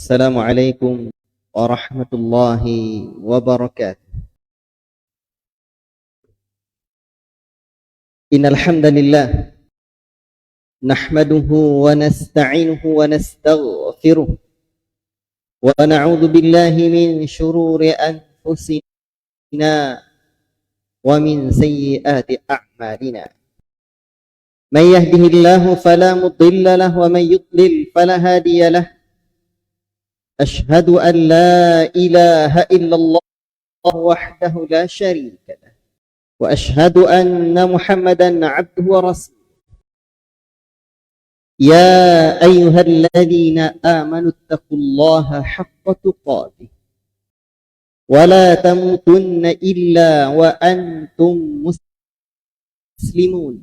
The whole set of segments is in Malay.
Assalamualaikum warahmatullahi wabarakatuh. Innal hamdalillah nahmaduhu wa nasta'inuhu wa nastaghfiruh wa na'udzu billahi min shururi anfusina wa min sayyiati a'malina. May yahdihillahu fala mudilla lahu wa may yudlil fala hadiya lahu. Ashhadu an la ilaha illallah wahdahu la syarika lah wa ashhadu anna Muhammadan abduhu wa rasuluh. Ya ayyuhalladzina amanu taqullaha haqqa tuqatih wa la tamutunna illa wa antum muslimun.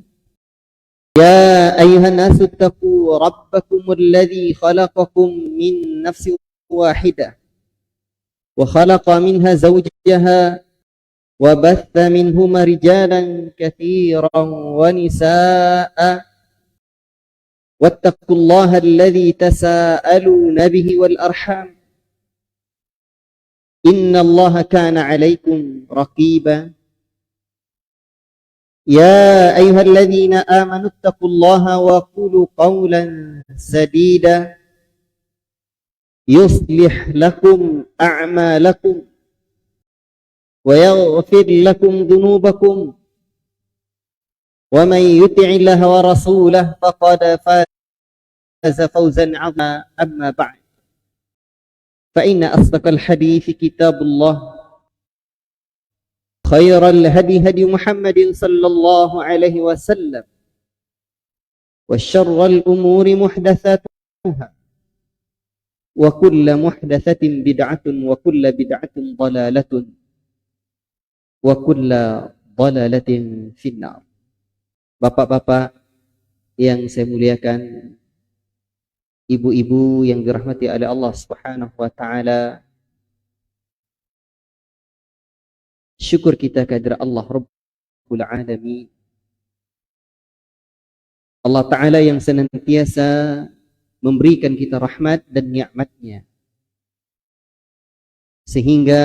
Ya ayyuhan nasu taqu rabbakumul ladzi khalaqakum min nafsin wahidah wa khalaqa minha zawjaha wa batha minhuma rijalan katsiran wa nisaa'a wattaqullaha alladzi tasaaluna bihi wal arham innallaha kana 'alaykum raqiba. Ya ayyuhalladzina amanu taqullaha wa qulu qawlan sadida yuslih lakum a'malakum wa yaghfir lakum dhunubakum wa man yuti'illaha wa rasulahu faqad faza fawzan 'azima. Amma ba'd, fa inna asdaqal hadithi kitabullah, khairal hadi hadi Muhammadin sallallahu alaihi wasallam, wa syarral umuri muhdatsatuha wa kullu muhdatsatin bid'atun wa kullu bid'atin dhalalatun wa kullu dhalalatin finnar. Bapak-bapak yang saya muliakan, ibu-ibu yang dirahmati oleh Allah Subhanahu wa taala, syukur kita kehadirat Allah Rabbul Alamin, Allah Ta'ala yang senantiasa memberikan kita rahmat dan nikmatnya, sehingga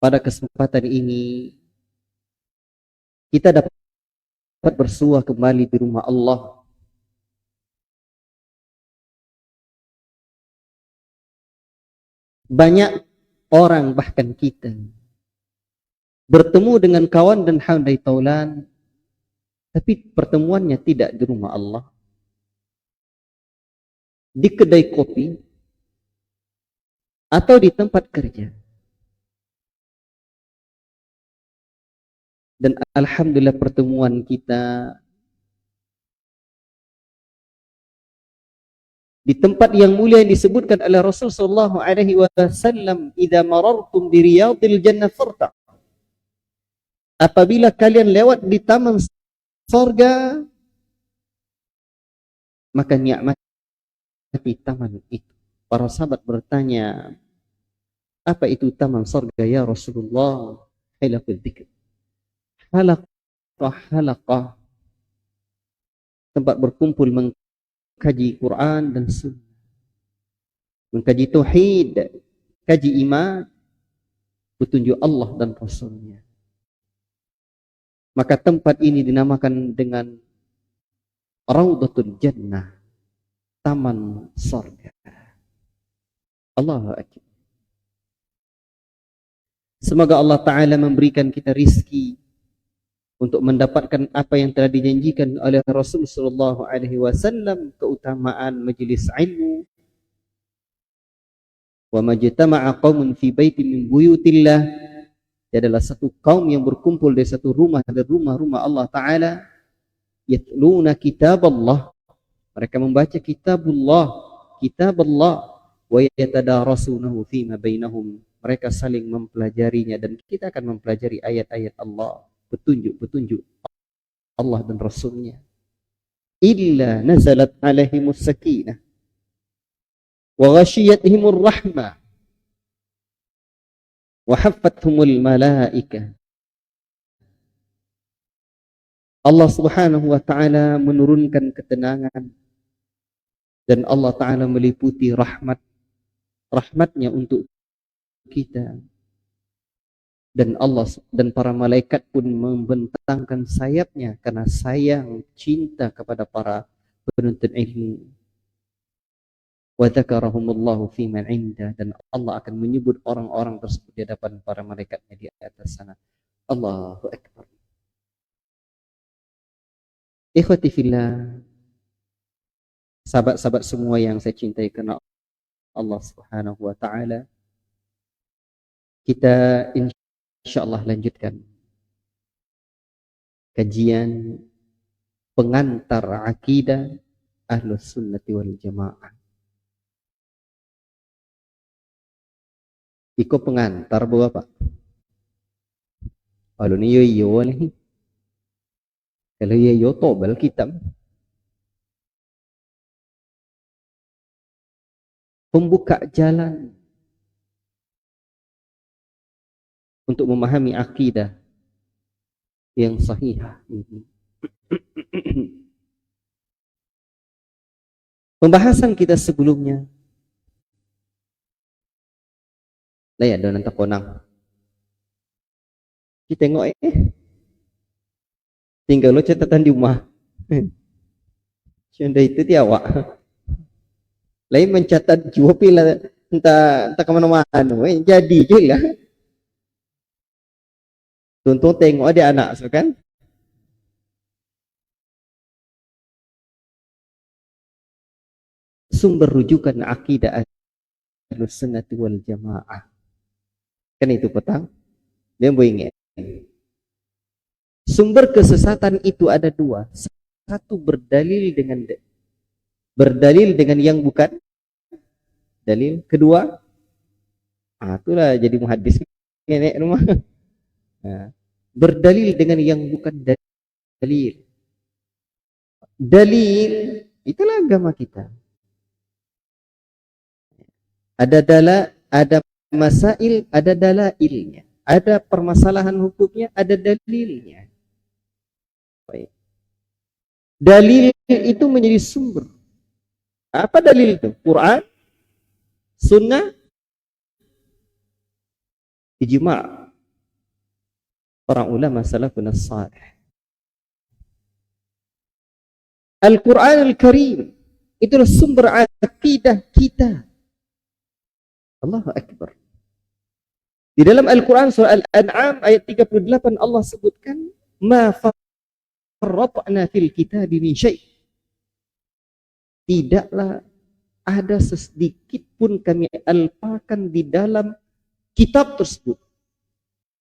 pada kesempatan ini kita dapat bersua kembali di rumah Allah. Banyak orang, bahkan kita, bertemu dengan kawan dan handai taulan, tapi pertemuannya tidak di rumah Allah, di kedai kopi, atau di tempat kerja. Dan alhamdulillah pertemuan kita di tempat yang mulia yang disebutkan oleh Rasul sallallahu alaihi wasallam, "Idza marartum bi riyadil jannah farta." Apabila kalian lewat di taman surga, maka nikmati taman itu. Para sahabat bertanya, apa itu taman surga ya Rasulullah? Halaqul dzikr. Halaqah, tempat berkumpul mengkaji Quran dan Sunnah, mengkaji tauhid, kaji iman, petunjuk Allah dan Rasulnya. Maka tempat ini dinamakan dengan Raudhatul Jannah, taman surga. Allahu akbar. Semoga Allah Ta'ala memberikan kita rizki untuk mendapatkan apa yang telah dijanjikan oleh Rasul sallallahu alaihi wasallam, keutamaan majlis ilmu. Wa majtama'a qaumun fi baitin min buyutillah, adalah satu kaum yang berkumpul di satu rumah dari rumah-rumah Allah Ta'ala, yatluna kitaballah, mereka membaca kitabullah, wa yatadarasunahu fima bainahum, mereka saling mempelajarinya, dan kita akan mempelajari ayat-ayat Allah, petunjuk-petunjuk Allah dan Rasulnya. Illa nazalat alaihimus sakinah wa ghashiyatuhumur rahmah wa haffathumul malaikah. Allah Subhanahu wa taala menurunkan ketenangan Dan Allah Ta'ala meliputi rahmatnya untuk kita. Dan Allah dan para malaikat pun membentangkan sayapnya karena sayang cinta kepada para penuntut ilmu. Wa dzakarahumullahu fi man 'inda, dan Allah akan menyebut orang-orang tersebut di hadapan para malaikatnya di atas sana. Allahu akbar. Ikhwati fillah, sahabat-sahabat semua yang saya cintai karena Allah Subhanahu wa taala, kita insyaallah lanjutkan kajian pengantar akidah Ahlus Sunnati wal Jamaah. Iko pengantar bawa Pak. Kalau ni yo nih. Kalau yo tobel kitab. Pembuka jalan untuk memahami akidah yang sahihah ini. Pembahasan kita sebelumnya lah ya donan takonang. Kita tengok tinggal lo catatan di rumah. Cuma itu dia awak. Lain mencatat jua pila entah kemana-mana. Jadi juga. Contoh tengok ada anak so kan. Sumber rujukan akidah Ahlus Sunnati wal Jamaah. Kan itu petang. Dia boleh ingat. Sumber kesesatan itu ada dua. Satu berdalil dengan yang bukan dalil. Kedua, itulah jadi muhaddis nenek rumah. Berdalil dengan yang bukan dalil. Dalil itulah agama kita. Ada masail, ada dalailnya, ada permasalahan hukumnya, ada dalilnya. Baik. Dalil itu menjadi sumber. Apa dalil itu? Quran, Sunnah, ijma' para ulama salafun as-salih. Al-Quran Al-Karim itulah sumber akidah kita. Allahu Akbar. Di dalam Al-Quran surah Al-An'am ayat 38 Allah sebutkan ma farratna fil kitabi min syai'. Tidaklah ada sedikit pun kami alpakan di dalam kitab tersebut.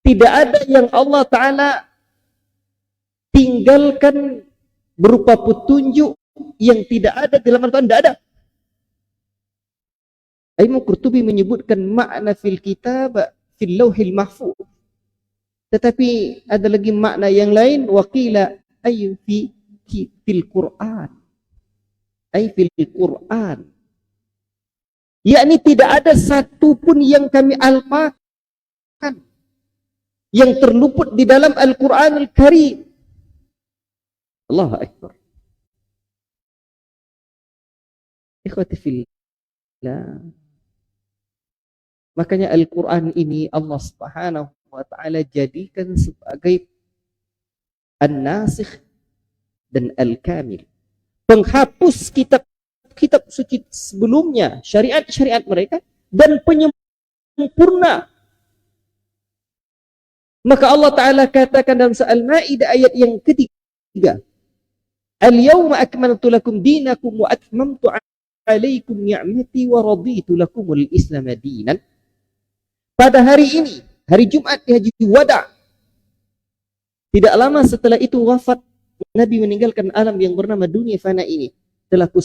Tidak ada yang Allah Ta'ala tinggalkan berupa petunjuk yang tidak ada di dalam Al-Quran. Tidak ada. Imam Qurtubi menyebutkan makna fil kitab fil lauhil mahfuz. Tetapi ada lagi makna yang lain, waqila ay fil Quran. Ay fil Quran. Yakni tidak ada satu pun yang kami alpakan yang terluput di dalam Al-Quran Al-Karim. Allahu Akbar. Ikhwati fillah. Makanya Al-Quran ini Allah Subhanahu wa Ta'ala jadikan sebagai An-Nasikh dan Al-Kamil, penghapus kitab suci sebelumnya, syariat-syariat mereka, dan penyempurna. Maka Allah Ta'ala katakan dalam surah Al-Ma'idah ayat yang ketiga, Al-yawma akmaltu lakum dinakum wa atmamtu alaikum ni'mati wa raditu lakumul Islam dinan. Pada hari ini, hari Jumat di Haji Wada, tidak lama setelah itu wafat Nabi meninggalkan alam yang bernama dunia fana ini, telah aku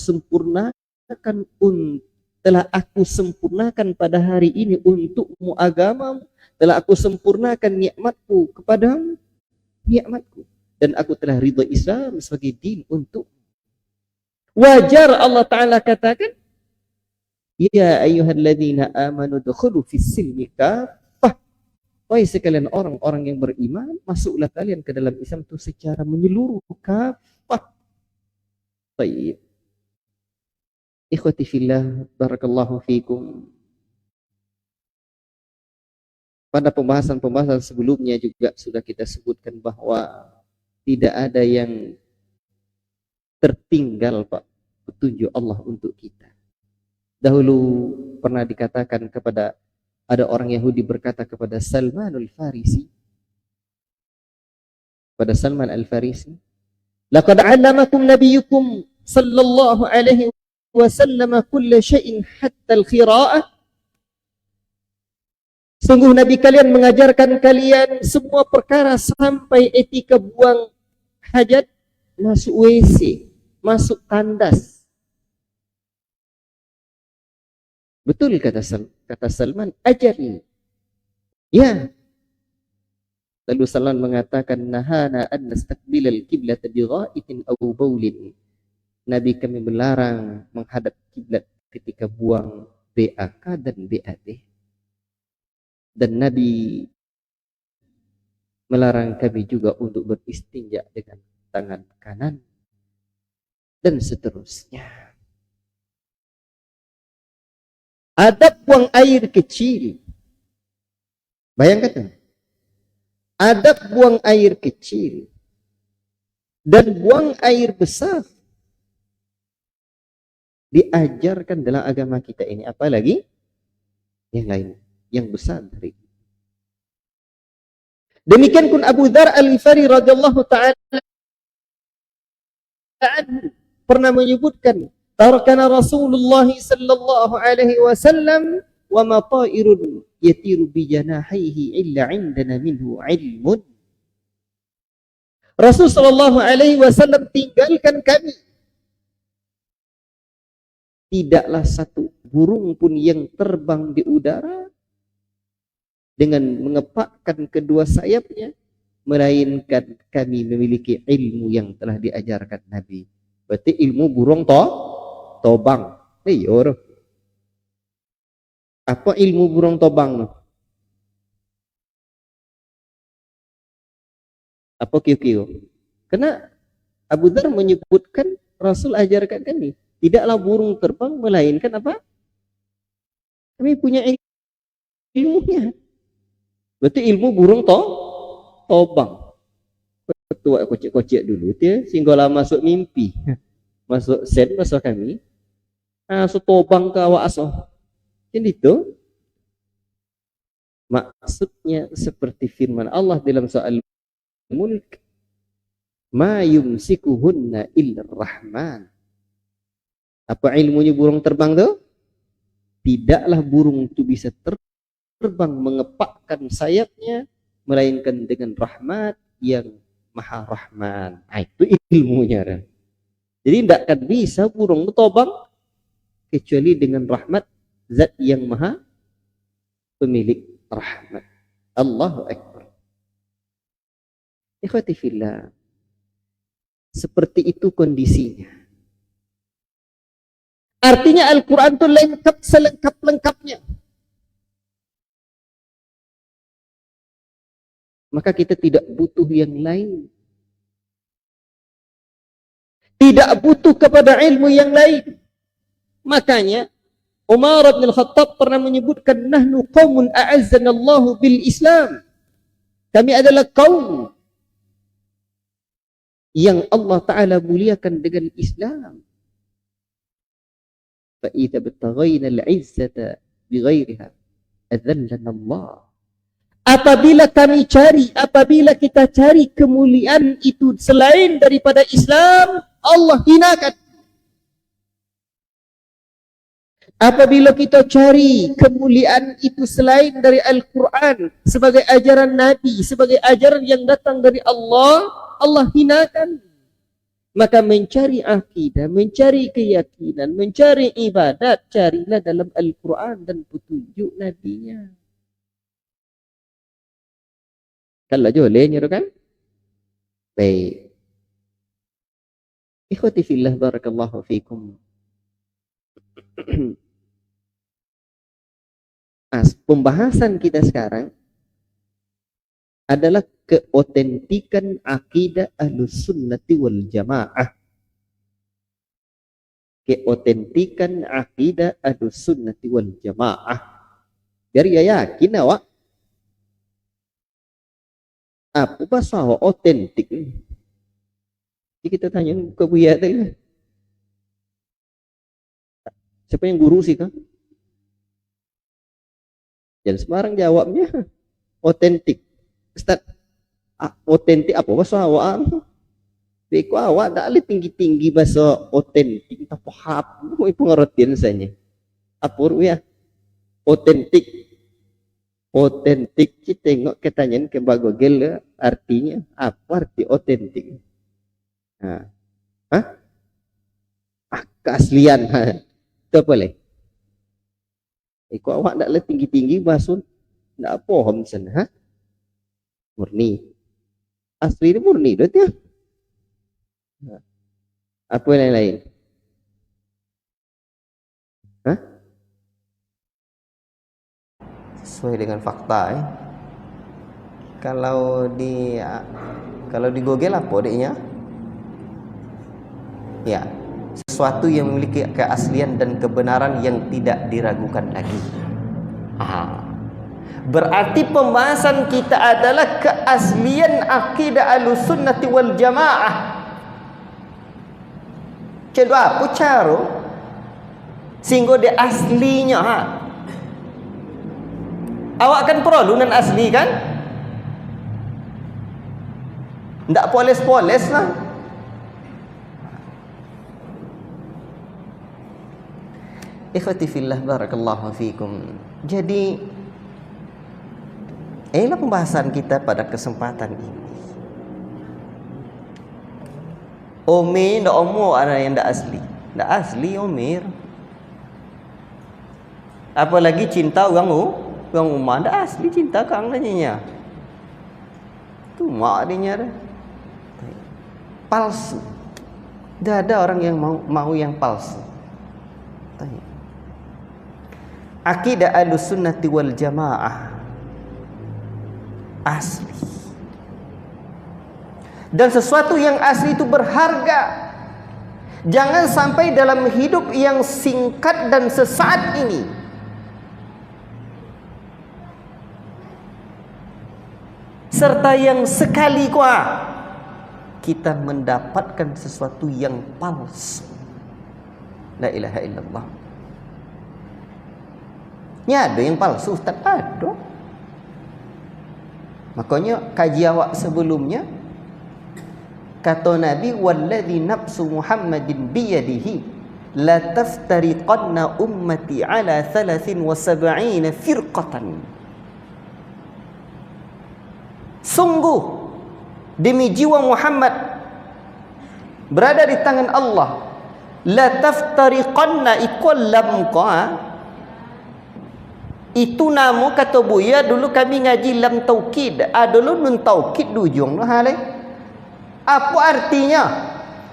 sempurnakan pada hari ini untukmu agamamu, telah aku sempurnakan nikmatku kepadamu, nikmatku, dan aku telah ridha Islam sebagai din untuk. Wajar Allah Ta'ala katakan, ya ayyuhalladzina amanu dukhulu fis silmi kaffah. Wahai sekalian orang-orang yang beriman, masuklah kalian ke dalam Islam itu secara menyeluruh, kafah. Baik. Ikhwati fillah, barakallahu fikum. Pada pembahasan-pembahasan sebelumnya juga sudah kita sebutkan bahwa tidak ada yang tertinggal Pak petunjuk Allah untuk kita. Dahulu pernah dikatakan kepada ada orang Yahudi berkata kepada Salman al-Farisi, pada Salman al-Farisi, laqad 'allamakum nabiyyukum sallallahu alaihi wasallam kulla syai'in hatta al-qira'ah. Sungguh Nabi kalian mengajarkan kalian semua perkara sampai etika buang hajat, masuk WC, masuk tandas. Betul kata Salman, ajari. Ya. Lalu Salman mengatakan, nahana an nastaqbilal qiblata bi gha'itin aw baulin. Nabi kami melarang menghadap kiblat ketika buang BAK dan BAD. Dan Nabi melarang kami juga untuk beristinja dengan tangan kanan dan seterusnya. Adab buang air kecil. Bayangkan, adab buang air kecil dan buang air besar diajarkan dalam agama kita ini. Apalagi yang lain, yang besar dari itu. Demikian pun Abu Dzar Al-Ghifari radhiyallahu ta'ala pernah menyebutkan, tarakana Rasulullah sallallahu alaihi wasallam wa ma ta'irun yatiru bi janahihi illa 'indana minhu 'ilmun. Rasul sallallahu alaihi wasallam tinggalkan kami. Tidaklah satu burung pun yang terbang di udara dengan mengepakkan kedua sayapnya, melainkan kami memiliki ilmu yang telah diajarkan Nabi. Berarti ilmu burung tobang. Apa ilmu burung tobang? Apa kio-kio? Karena Abu Dzar menyebutkan Rasul ajarkan kami, tidaklah burung terbang melainkan apa? Kami punya ilmunya. Berarti ilmu burung tobang. Ketua kocek-kocek dulu dia sehinggalah masuk mimpi. Masuk sen masuk kami. So tobang ke awak asoh. Jadi itu maksudnya seperti firman Allah dalam soal Mulk, ma yumsikuhunna illa rahman. Apa ilmunya burung terbang tuh? Tidaklah burung itu bisa terbang mengepakkan sayapnya melainkan dengan rahmat yang maha rahman. Itu ilmunya. Jadi tidak akan bisa burung terbang kecuali dengan rahmat zat yang maha pemilik rahmat. Allahu Akbar. Ikhwati fillah, seperti itu kondisinya. Artinya Al-Quran itu lengkap selengkap-lengkapnya. Maka kita tidak butuh yang lain. Tidak butuh kepada ilmu yang lain. Makanya Umar bin Khattab pernah menyebutkan, nahnu qaumun a'azzanallahu bil Islam. Kami adalah kaum yang Allah Ta'ala muliakan dengan Islam. فَإِذَا بَتَغَيْنَا الْعِزَّةَ بِغَيْرِهَا أَذَلَّنَا اللَّهِ. Apabila kita cari kemuliaan itu selain daripada Islam, Allah hinakan. Apabila kita cari kemuliaan itu selain dari Al-Quran sebagai ajaran Nabi, sebagai ajaran yang datang dari Allah, Allah hinakan. Maka mencari akidah, mencari keyakinan, mencari ibadat, carilah dalam Al-Quran dan petunjuk Nabi-Nya. Kalau jolenya kan? Baik. Ikhwati fillah, barakallahu fikum. Pembahasan kita sekarang adalah keotentikan akidah Ahlus Sunnati wal Jamaah. keotentikan akidah Ahlussunnati wal Jamaah. Biar ya yakin awak. Apa bahasa otentik? Jadi kita tanya ke Buya tadi. Siapa yang guru sih kan? Dan sembarang jawabnya otentik. Ustaz, otentik apa bahasa awak? Beko awak tak boleh tinggi-tinggi bahasa otentik. Tak paham. Itu pengertian saya. Apa ya? Otentik. Otentik, kita tengok ketanyaan ke Bagogel artinya apa arti otentik? Nah, keaslian. Itu boleh. Kok awak tak boleh tinggi-tinggi bahasa tak paham sana. Murni. Asli ini murni dah dia. Apa yang lain? Sesuai dengan fakta. Kalau di Google apa adanya? Ya, sesuatu yang memiliki keaslian dan kebenaran yang tidak diragukan lagi. Berarti pembahasan kita adalah keaslian akidah Ahlussunnati wal Jamaah. Kedua apa cara sehingga dia aslinya Awak kan perlu nan asli kan? Ndak poles-poles lah. Ikhwati fillah barakallahu fikum. Jadi inilah pembahasan kita pada kesempatan ini. Omir ndak omor ada yang ndak asli. Ndak asli omir. Apalagi cinta orang rumah dah asli cinta kang nanya. Tu mak dia dah. Palsu. Dah ada orang yang mau yang palsu. Tanya. Akidah Ahlussunnati wal Jamaah asli. Dan sesuatu yang asli itu berharga. Jangan sampai dalam hidup yang singkat dan sesaat ini serta yang sekali kita mendapatkan sesuatu yang palsu. La ilaha illallah. Ya ada yang palsu, Ustaz, ada. Makanya kaji awak sebelumnya kata Nabi, walladzi nafsu Muhammadin biyadihi la taftariqanna ummati ala 73 firqatan. Sungguh demi jiwa Muhammad berada di tangan Allah, la taftariqanna ikul lam itu nama kata Buya dulu kami ngaji lam taukid, dulu nun taukid dujung apa artinya?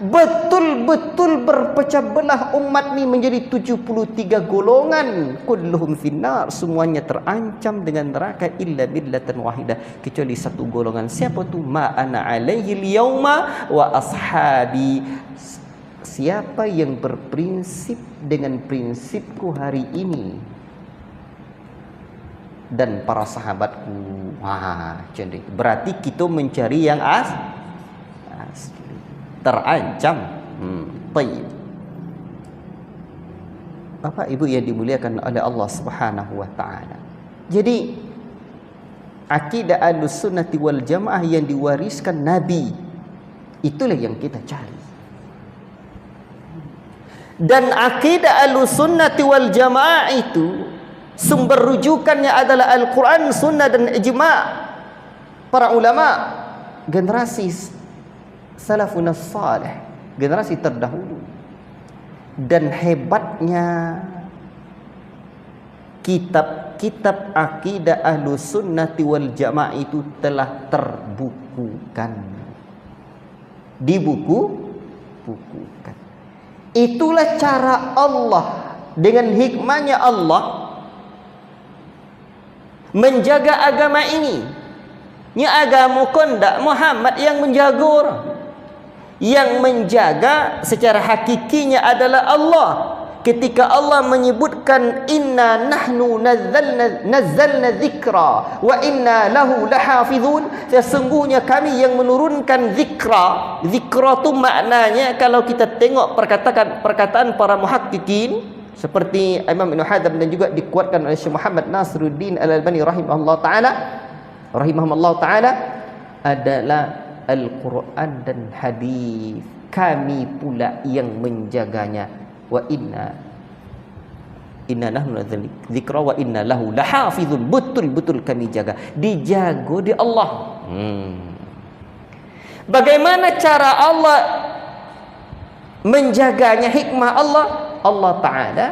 Betul-betul berpecah belah umat ni menjadi 73 golongan. Kulluhum finnar, semuanya terancam dengan neraka illa millatan wahidah, kecuali satu golongan. Siapa tu? Ma ana alaihi al-yauma wa ashabi. Siapa yang berprinsip dengan prinsipku hari ini dan para sahabatku. Jadi berarti kita mencari yang asli, terancam. Baik. Bapak Ibu yang dimuliakan oleh Allah Subhanahu wa taala. Jadi akidah Ahlussunnati wal Jamaah yang diwariskan Nabi, itulah yang kita cari. Dan akidah Ahlussunnati wal Jamaah itu sumber rujukannya adalah Al-Quran, Sunnah dan ijma' para ulama generasi salafun salih, generasi terdahulu. Dan hebatnya kitab-kitab akidah Ahlussunnati wal Jamaah itu telah terbukukan, dibukukan. Itulah cara Allah dengan hikmahnya Allah menjaga agama ini. Ini agama kondak Muhammad yang menjaga orang. Yang menjaga secara hakikinya adalah Allah. Ketika Allah menyebutkan inna nahnu nazzalna dzikra wa inna lahu lahafizun, sesungguhnya kami yang menurunkan zikra. Zikra tu maknanya kalau kita tengok perkataan para muhaqqiqin seperti Imam Ibn Hajar dan juga dikuatkan oleh Syekh Muhammad Nasiruddin Al-Albani rahimahullah taala adalah Al-Quran dan hadis. Kami pula yang menjaganya. Wa inna nahnu nazzalna dzikra wa inna lahu lahafizun. Betul-betul kami jaga. Dijaga di Allah. Bagaimana cara Allah menjaganya? Hikmah Allah Ta'ala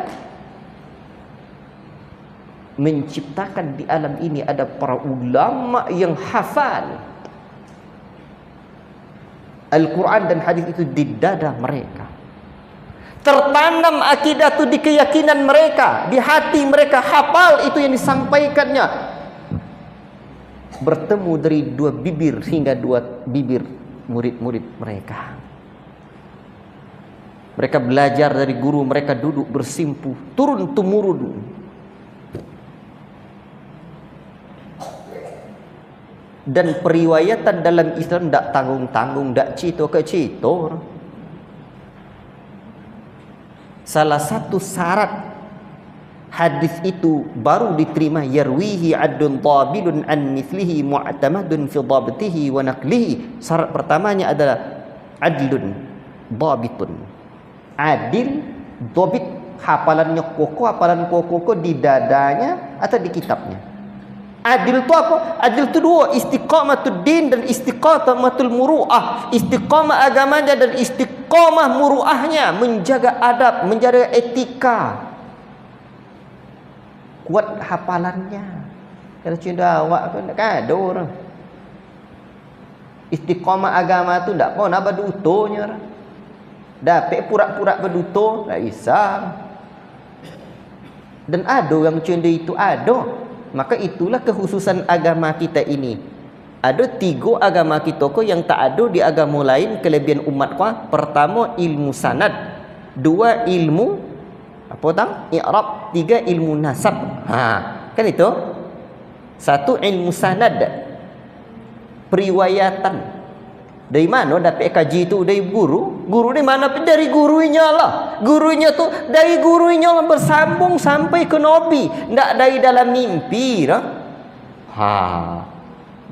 menciptakan di alam ini ada para ulama yang hafal Al-Quran dan hadis itu di dada mereka. Tertanam akidah itu di keyakinan mereka, di hati mereka, hafal itu yang disampaikannya. Bertemu dari dua bibir hingga dua bibir murid-murid mereka. Mereka belajar dari guru, mereka duduk bersimpuh, turun-temurun. Dan periwayatan dalam Islam tak tanggung-tanggung, tak cerita ke cerita. Salah satu syarat hadis itu baru diterima yarwihi adun tabilun an mithlihi mu'tamadun fi dhabtihi wa naqlihi. Syarat pertamanya adalah adlun dhabitun. Adil, dhabit, hafalannya kokoh, hafalan kokoh di dadanya atau di kitabnya. Adil tu apa? Adil tu dua, istiqamatul din dan istiqamatul muru'ah. Istiqamah agamanya dan istiqamah muru'ahnya, menjaga adab, menjaga etika. Kuat hafalannya. Kalau cinta awak tu tak ada orang. Istiqamah agama tu tak pun apa dutonya. Dapat pura-pura berduto, tak isam. Dan ada orang macam itu, ada. Maka itulah kekhususan agama kita ini. Ada 3 agama kita ko yang tak ada di agama lain kelebihan umat ko. Pertama ilmu sanad, 2 ilmu apa tang? I'rab, 3 ilmu nasab. Kan itu? 1 ilmu sanad. Periwayatan. Dari mana dapat kaji itu? Dari guru. Guru di mana? Dari gurunya lah. Gurunya tu dari gurunya lah bersambung sampai ke Nabi. Tak dari dalam mimpi lah.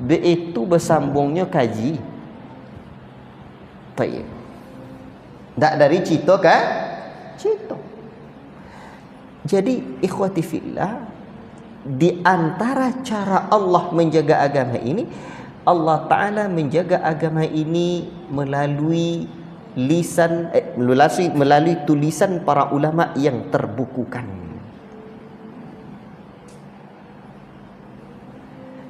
Itu bersambungnya kaji. Baik. Tak dari cerita kan? Cerita. Jadi ikhwati fillah, di antara cara Allah menjaga agama ini, Allah Ta'ala menjaga agama ini melalui lisan, melalui tulisan para ulama yang terbukukan.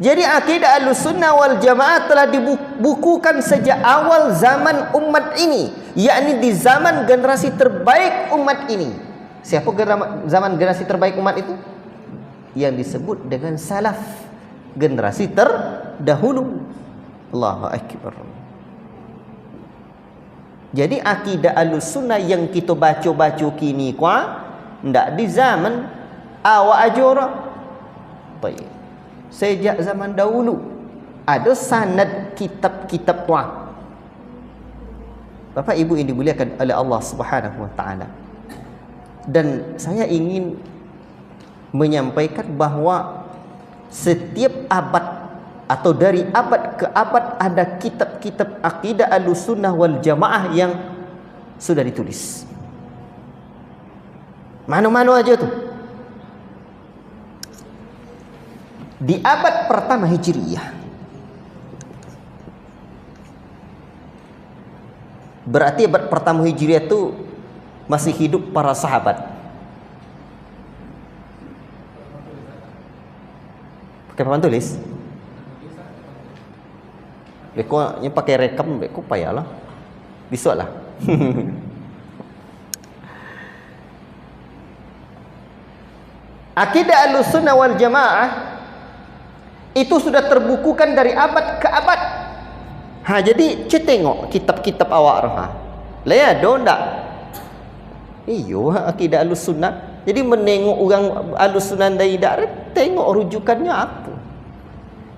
Jadi akidah Ahlussunnah wal Jamaah telah dibukukan sejak awal zaman umat ini, yakni di zaman generasi terbaik umat ini. Siapa zaman generasi terbaik umat itu? Yang disebut dengan salaf, generasi terdahulu. Allahu Akbar. Jadi akidah Ahlussunnah yang kita baca-baca kini ndak di zaman awak aja orang. Baik. Sejak zaman dahulu ada sanad kitab-kitab tua. Bapak Ibu yang dimuliakan oleh Allah Subhanahu wa taala. Dan saya ingin menyampaikan bahawa setiap abad atau dari abad ke abad ada kitab-kitab akidah Ahlussunnah wal Jamaah yang sudah ditulis. Mana-mana aja tu. Di abad pertama Hijriyah. Berarti abad pertama Hijriyah tu masih hidup para sahabat. Pakai papan tulis? Beko nya pakai rekam, beko payahlah. Bisa lah. Akidah Ahlussunnah wal Jamaah itu sudah terbukukan dari abad ke abad. Jadi saya tengok kitab-kitab awak ha. Lah ada ndak? Iyo akidah Ahlussunnah. Jadi menengok orang Ahlussunnah dan tidak tengok rujukannya apa.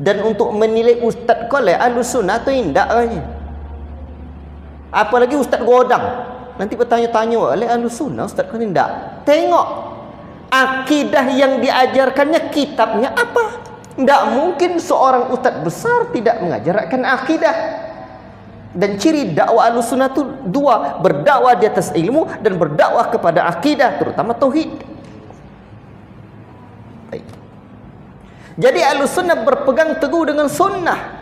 Dan untuk menilai ustaz kau lah Ahlussunnah atau tidak katanya. Apalagi ustaz godang. Nanti bertanya-tanya oleh Ahlussunnah ustaz kau tidak. Tengok akidah yang diajarkannya kitabnya apa? Tidak mungkin seorang ustaz besar tidak mengajarkan akidah. Dan ciri dakwah Ahlussunnah itu dua, berdakwah di atas ilmu dan berdakwah kepada akidah, terutama tauhid. Baik. Jadi Ahlussunnah berpegang teguh dengan sunnah.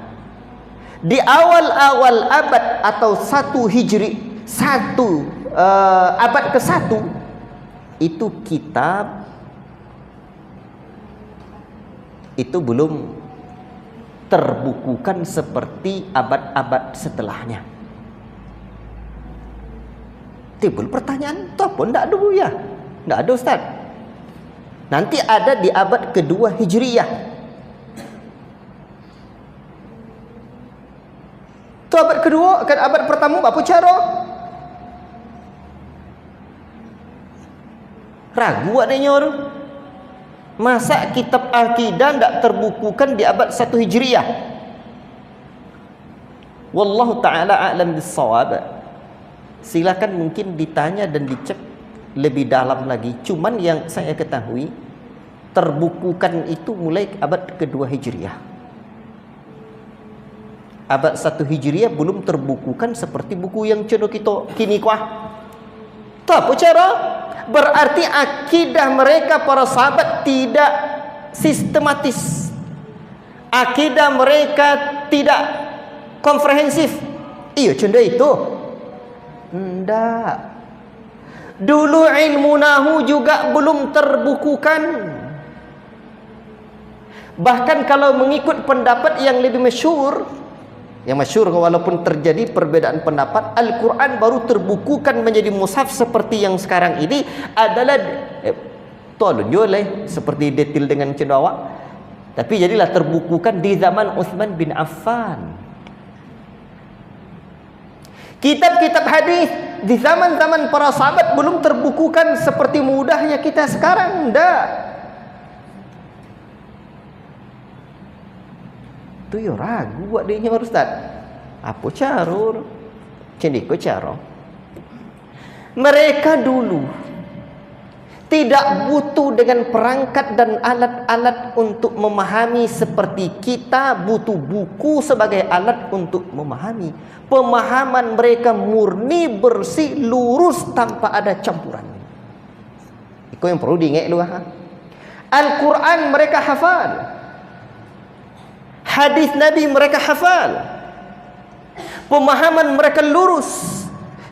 Di awal-awal abad atau 1 Hijri, abad ke-1 itu kitab itu belum terbukukan seperti abad-abad setelahnya. Timbul pertanyaan, itu apa? Tidak ada ya? Tidak ada Ustaz. Nanti ada di abad kedua Hijriyah. Itu abad kedua, kan abad pertama apa cara? Ragu adanya orang. Masa kitab akidah tidak terbukukan di abad 1 Hijriyah? Wallahu ta'ala a'lam bis-shawab. Silakan mungkin ditanya dan dicek lebih dalam lagi. Cuman yang saya ketahui, terbukukan itu mulai abad kedua Hijriyah. Abad 1 Hijriyah belum terbukukan seperti buku yang cenderung kita kini kuah. Itu apa cara? Berarti akidah mereka para sahabat tidak sistematis. Akidah mereka tidak komprehensif. Iya cenderung itu. Tidak. Dulu ilmu nahu juga belum terbukukan. Bahkan kalau mengikut pendapat yang lebih masyhur, walaupun terjadi perbedaan pendapat, Al-Quran baru terbukukan menjadi mushaf seperti yang sekarang ini adalah tolong joleh seperti detail dengan cendawa. Tapi jadilah terbukukan di zaman Uthman bin Affan. Kitab-kitab hadis di zaman-zaman para sahabat belum terbukukan seperti mudahnya kita sekarang. Enggak. Tu yo ragu buat dia Ustaz. Apa cara? Cendiko cara. Mereka dulu tidak butuh dengan perangkat dan alat-alat untuk memahami seperti kita butuh buku sebagai alat untuk memahami. Pemahaman mereka murni, bersih, lurus tanpa ada campuran. Itu yang perlu diingat dulu. Al-Quran mereka hafal. Hadis Nabi mereka hafal. Pemahaman mereka lurus.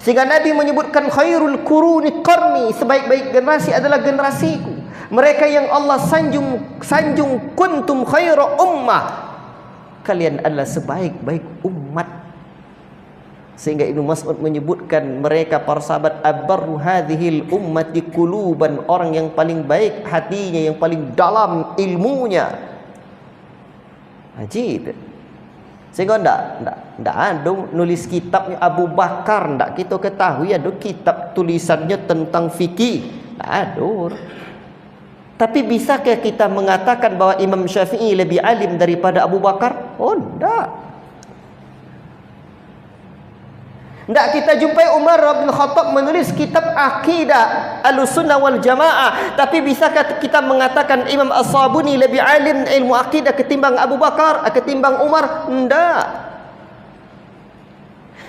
Sehingga Nabi menyebutkan khairul quruni qarni, sebaik-baik generasi adalah generasiku. Mereka yang Allah sanjung kuntum khaira ummah. Kalian adalah sebaik-baik umat. Sehingga Ibnu Mas'ud menyebutkan mereka para sahabat abarru hadhil ummati quluban, orang yang paling baik hatinya, yang paling dalam ilmunya. Ajib. Sehingga tidak ada nulis kitabnya Abu Bakar, tidak kita ketahui ada kitab tulisannya tentang fikih, tidak ada. Tapi bisakah kita mengatakan bahwa Imam Syafi'i lebih alim daripada Abu Bakar? Oh tidak. Tidak kita jumpai Umar bin Khattab menulis kitab akidah Ahlussunnah wal Jamaah. Tapi bisakah kita mengatakan Imam As-Sabuni lebih alim ilmu akidah ketimbang Abu Bakar, ketimbang Umar? Tidak.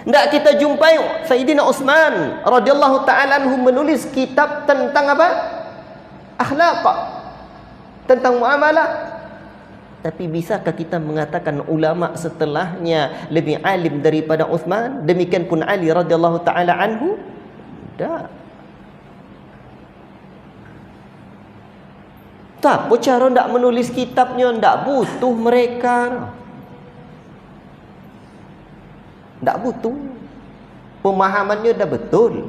Tidak kita jumpai Sayyidina Utsman radhiyallahu ta'ala anhu menulis kitab tentang apa? Akhlaq, tentang muamalah. Tapi bisakah kita mengatakan ulama setelahnya lebih alim daripada Uthman? Demikian pun Ali radhiyallahu ta'ala anhu? Tak. Tak apa cara tidak menulis kitabnya? Tidak butuh mereka. Tak butuh. Pemahamannya dah betul.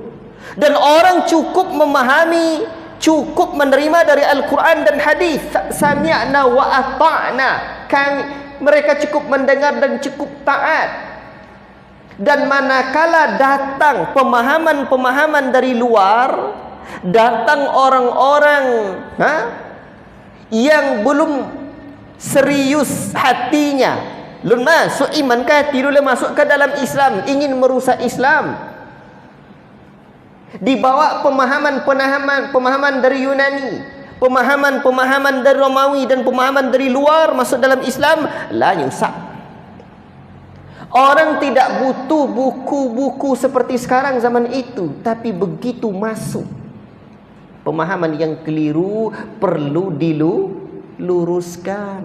Dan orang cukup memahami, cukup menerima dari Al-Quran dan hadis. Sami'na wa ata'na. Mereka cukup mendengar dan cukup taat. Dan manakala datang pemahaman-pemahaman dari luar, datang orang-orang yang belum serius hatinya, belum masuk iman ke hati, belum masuk ke dalam Islam, ingin merusak Islam, dibawa pemahaman dari Yunani, pemahaman dari Romawi dan pemahaman dari luar masuk dalam Islam, lah nyusak. Orang tidak butuh buku-buku seperti sekarang zaman itu, tapi begitu masuk pemahaman yang keliru perlu diluruskan.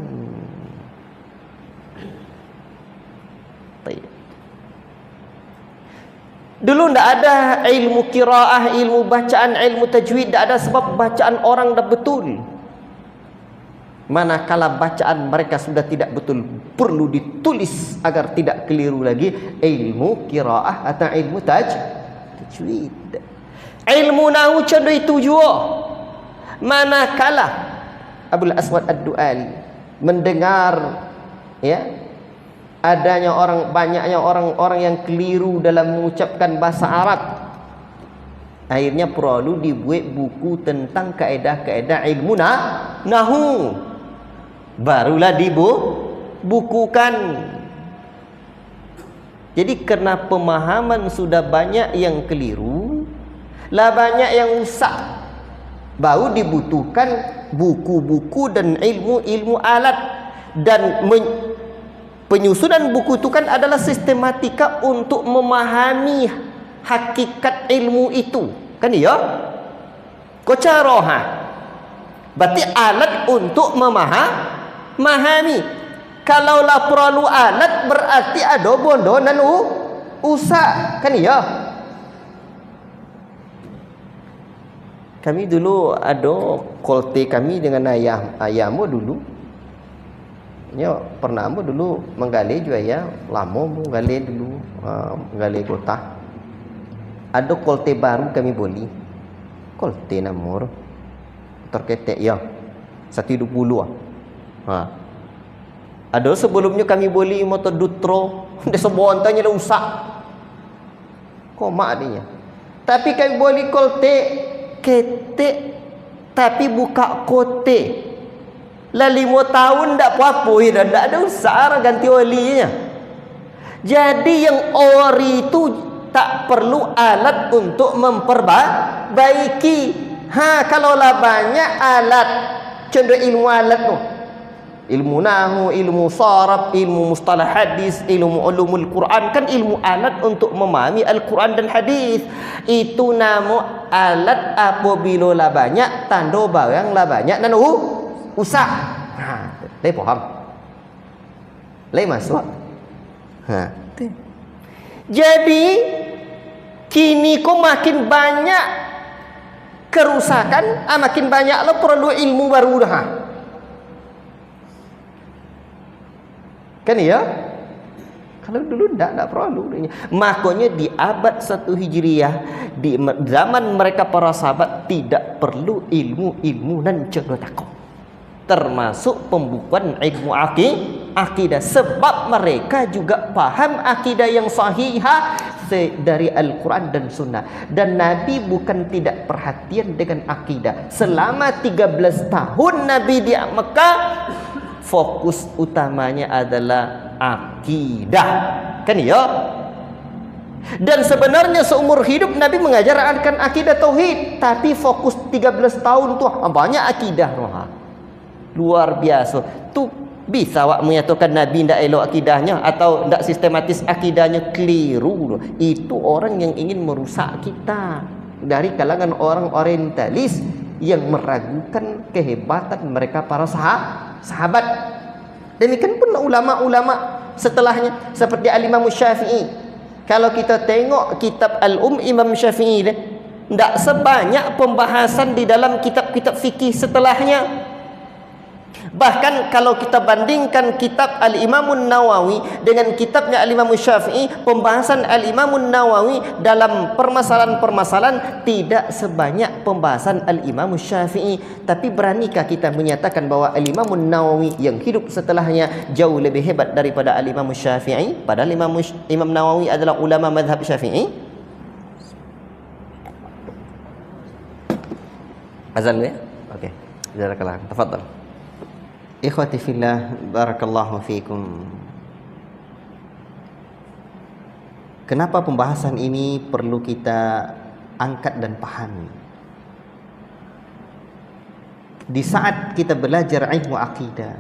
Dulu tidak ada ilmu qiraah, ilmu bacaan, ilmu tajwid, tidak ada, sebab bacaan orang dah betul. Manakala bacaan mereka sudah tidak betul, perlu ditulis agar tidak keliru lagi, ilmu qiraah atau ilmu tajwid. Ilmu nahwu contoh itu juga. Manakala Abul Aswad Ad-Du'ali mendengar adanya banyaknya orang-orang yang keliru dalam mengucapkan bahasa Arab, akhirnya perlu dibuat buku tentang kaedah-kaedah ilmu nahwu. Barulah dibukukan. Jadi karena pemahaman sudah banyak yang keliru, lah banyak yang rusak, baru dibutuhkan buku-buku dan ilmu alat. Dan penyusunan buku itu kan adalah sistematika untuk memahami hakikat ilmu itu, kan ya? Kocaroha berarti alat untuk memahami. Kalaulah perlu alat, berarti ada bondo dan usak, kan ya? Kami dulu ada kolte kami dengan ayahmu dulu. Ya, pernah dulu menggali juga ya, lama menggali dulu, menggali kota. Ada kolte baru kami beli. Kolte namur terketek ya. 120. Ada sebelumnya kami beli motor Dutro, dia sebontanya dah usak. Koma adanya. Tapi kami beli kolte ketek, tapi buka kote. Lah 5 tahun tak apa-apa, dah tak ada usah ganti olinya. Jadi yang ori itu tak perlu alat untuk memperbaiki. Kalaulah banyak alat, contoh ilmu alat tu, ilmu nahwu, ilmu saraf, ilmu mustalah hadis, ilmu ulumul Quran, kan ilmu alat untuk memahami Al-Quran dan hadis. Itu nama alat apabila lah banyak, tanda barang lah banyak dan usah. Lei faham? Lei masuk? Jadi kini kok makin banyak kerusakan, makin banyak lo perlu ilmu baru dah. Kan ya? Kalau dulu tak perlu. Makanya di abad 1 Hijriah, di zaman mereka para sahabat tidak perlu ilmu dan contoh takut, termasuk pembukuan ilmu akidah, sebab mereka juga paham akidah yang sahihah dari Al-Quran dan Sunnah. Dan Nabi bukan tidak perhatian dengan akidah. Selama 13 tahun Nabi di Mekah, fokus utamanya adalah akidah, kan ya? Dan sebenarnya seumur hidup Nabi mengajarkan akidah tauhid, tapi fokus 13 tahun tu banyak akidah. Luar biasa. Tu bisa awak menyatakan Nabi tidak elok akidahnya atau tidak sistematis akidahnya, keliru. Itu orang yang ingin merusak kita, dari kalangan orang orientalis yang meragukan kehebatan mereka para sahabat. Demikian pun ulama-ulama setelahnya seperti Al-Imam Syafi'i. Kalau kita tengok kitab Al-Um Imam Syafi'i, tidak sebanyak pembahasan di dalam kitab-kitab fikih setelahnya. Bahkan kalau kita bandingkan kitab Al-Imam Nawawi dengan kitabnya Al-Imam Syafi'i, pembahasan Al-Imam Nawawi dalam permasalahan-permasalahan tidak sebanyak pembahasan Al-Imam Syafi'i. Tapi beranikah kita menyatakan bahwa Al-Imam Nawawi yang hidup setelahnya jauh lebih hebat daripada Al-Imam Syafi'i? Padahal Imam Nawawi adalah ulama mazhab Syafi'i. Azan dulu ya? Okey. Jazakallah. Tafadhal. Ikhwati fillah, barakallahu fiikum. Kenapa pembahasan ini perlu kita angkat dan pahami? Di saat kita belajar ilmu akidah,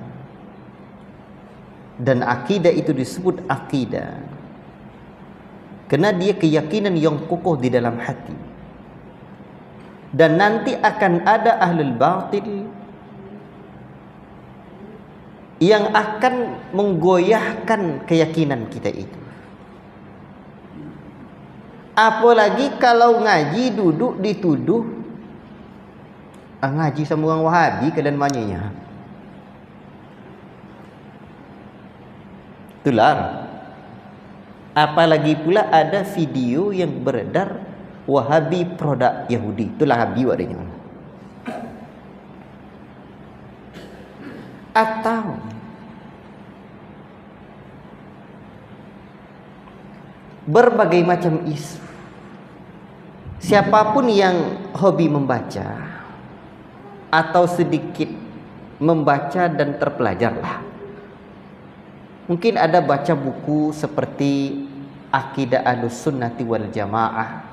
dan akidah itu disebut akidah kerana dia keyakinan yang kokoh di dalam hati, dan nanti akan ada ahlul batil yang akan menggoyahkan keyakinan kita itu. Apalagi kalau ngaji duduk dituduh ngaji sama orang Wahabi kedan manyanya. Tular. Apalagi pula ada video yang beredar Wahabi produk Yahudi. Itulah Wahabi wadanya. Atau berbagai macam isu. Siapapun yang hobi membaca atau sedikit membaca dan terpelajarlah. Mungkin ada baca buku seperti Aqidah Ahlussunnati wal Jamaah,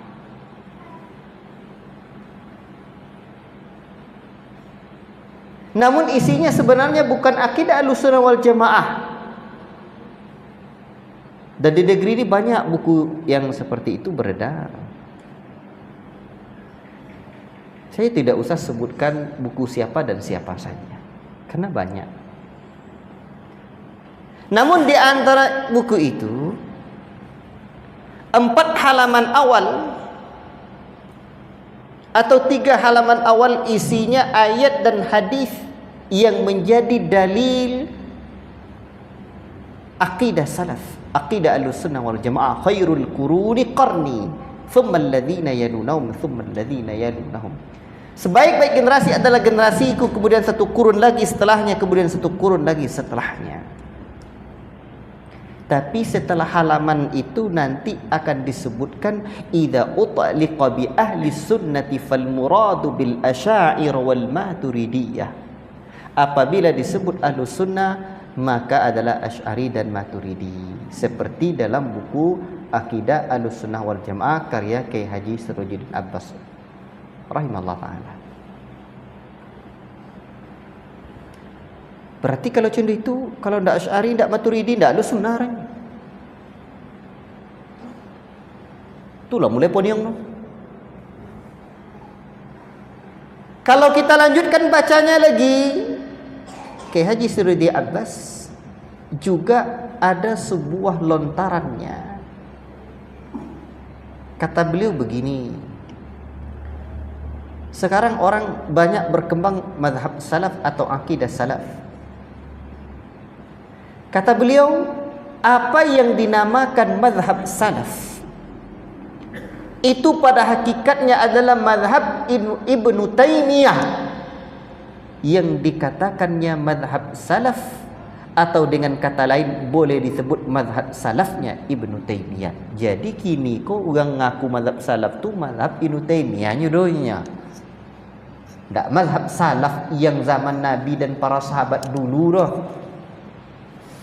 namun isinya sebenarnya bukan akidah Ahlussunnah wal Jamaah. Dan di negeri ini banyak buku yang seperti itu beredar. Saya tidak usah sebutkan buku siapa dan siapa saja, karena banyak. Namun di antara buku itu, 4 halaman awal atau 3 halaman awal isinya ayat dan hadis yang menjadi dalil akidah salaf, akidah Ahlussunnah wal Jamaah. Khairul quruni qarni, thumma alladhina yalunahum, thumma alladhina yalunahum. Sebaik-baik generasi adalah generasiku, kemudian satu kurun lagi setelahnya, kemudian satu kurun lagi setelahnya. Tapi setelah halaman itu nanti akan disebutkan idza utliqa bi ahli sunnati fal muradu bil asy'ariyah wal maturidiyah. Apabila disebut ahlu sunnah maka adalah Asy'ari dan Maturidi, seperti dalam buku Aqidah Ahlussunnah wal Jamaah karya Kiai Haji Sirojuddin Abbas rahimahullah ta'ala. Berarti kalau macam itu, kalau tidak Asy'ari, tidak Maturidi, tidak Ahlussunnah kan? Itulah mulai poniong. Kalau kita lanjutkan bacanya lagi, Kiai Haji Sirojuddin Abbas juga ada sebuah lontarannya. Kata beliau begini, sekarang orang banyak berkembang mazhab salaf atau akidah salaf. Kata beliau, apa yang dinamakan mazhab salaf itu pada hakikatnya adalah mazhab Ibnu Taimiyah, yang dikatakannya mazhab salaf, atau dengan kata lain boleh disebut mazhab salafnya Ibnu Taimiyah. Jadi kini kau orang ngaku mazhab salaf tu mazhab Ibnu Taimiyah nyodonya. Tak mazhab salaf yang zaman Nabi dan para sahabat dulu dah.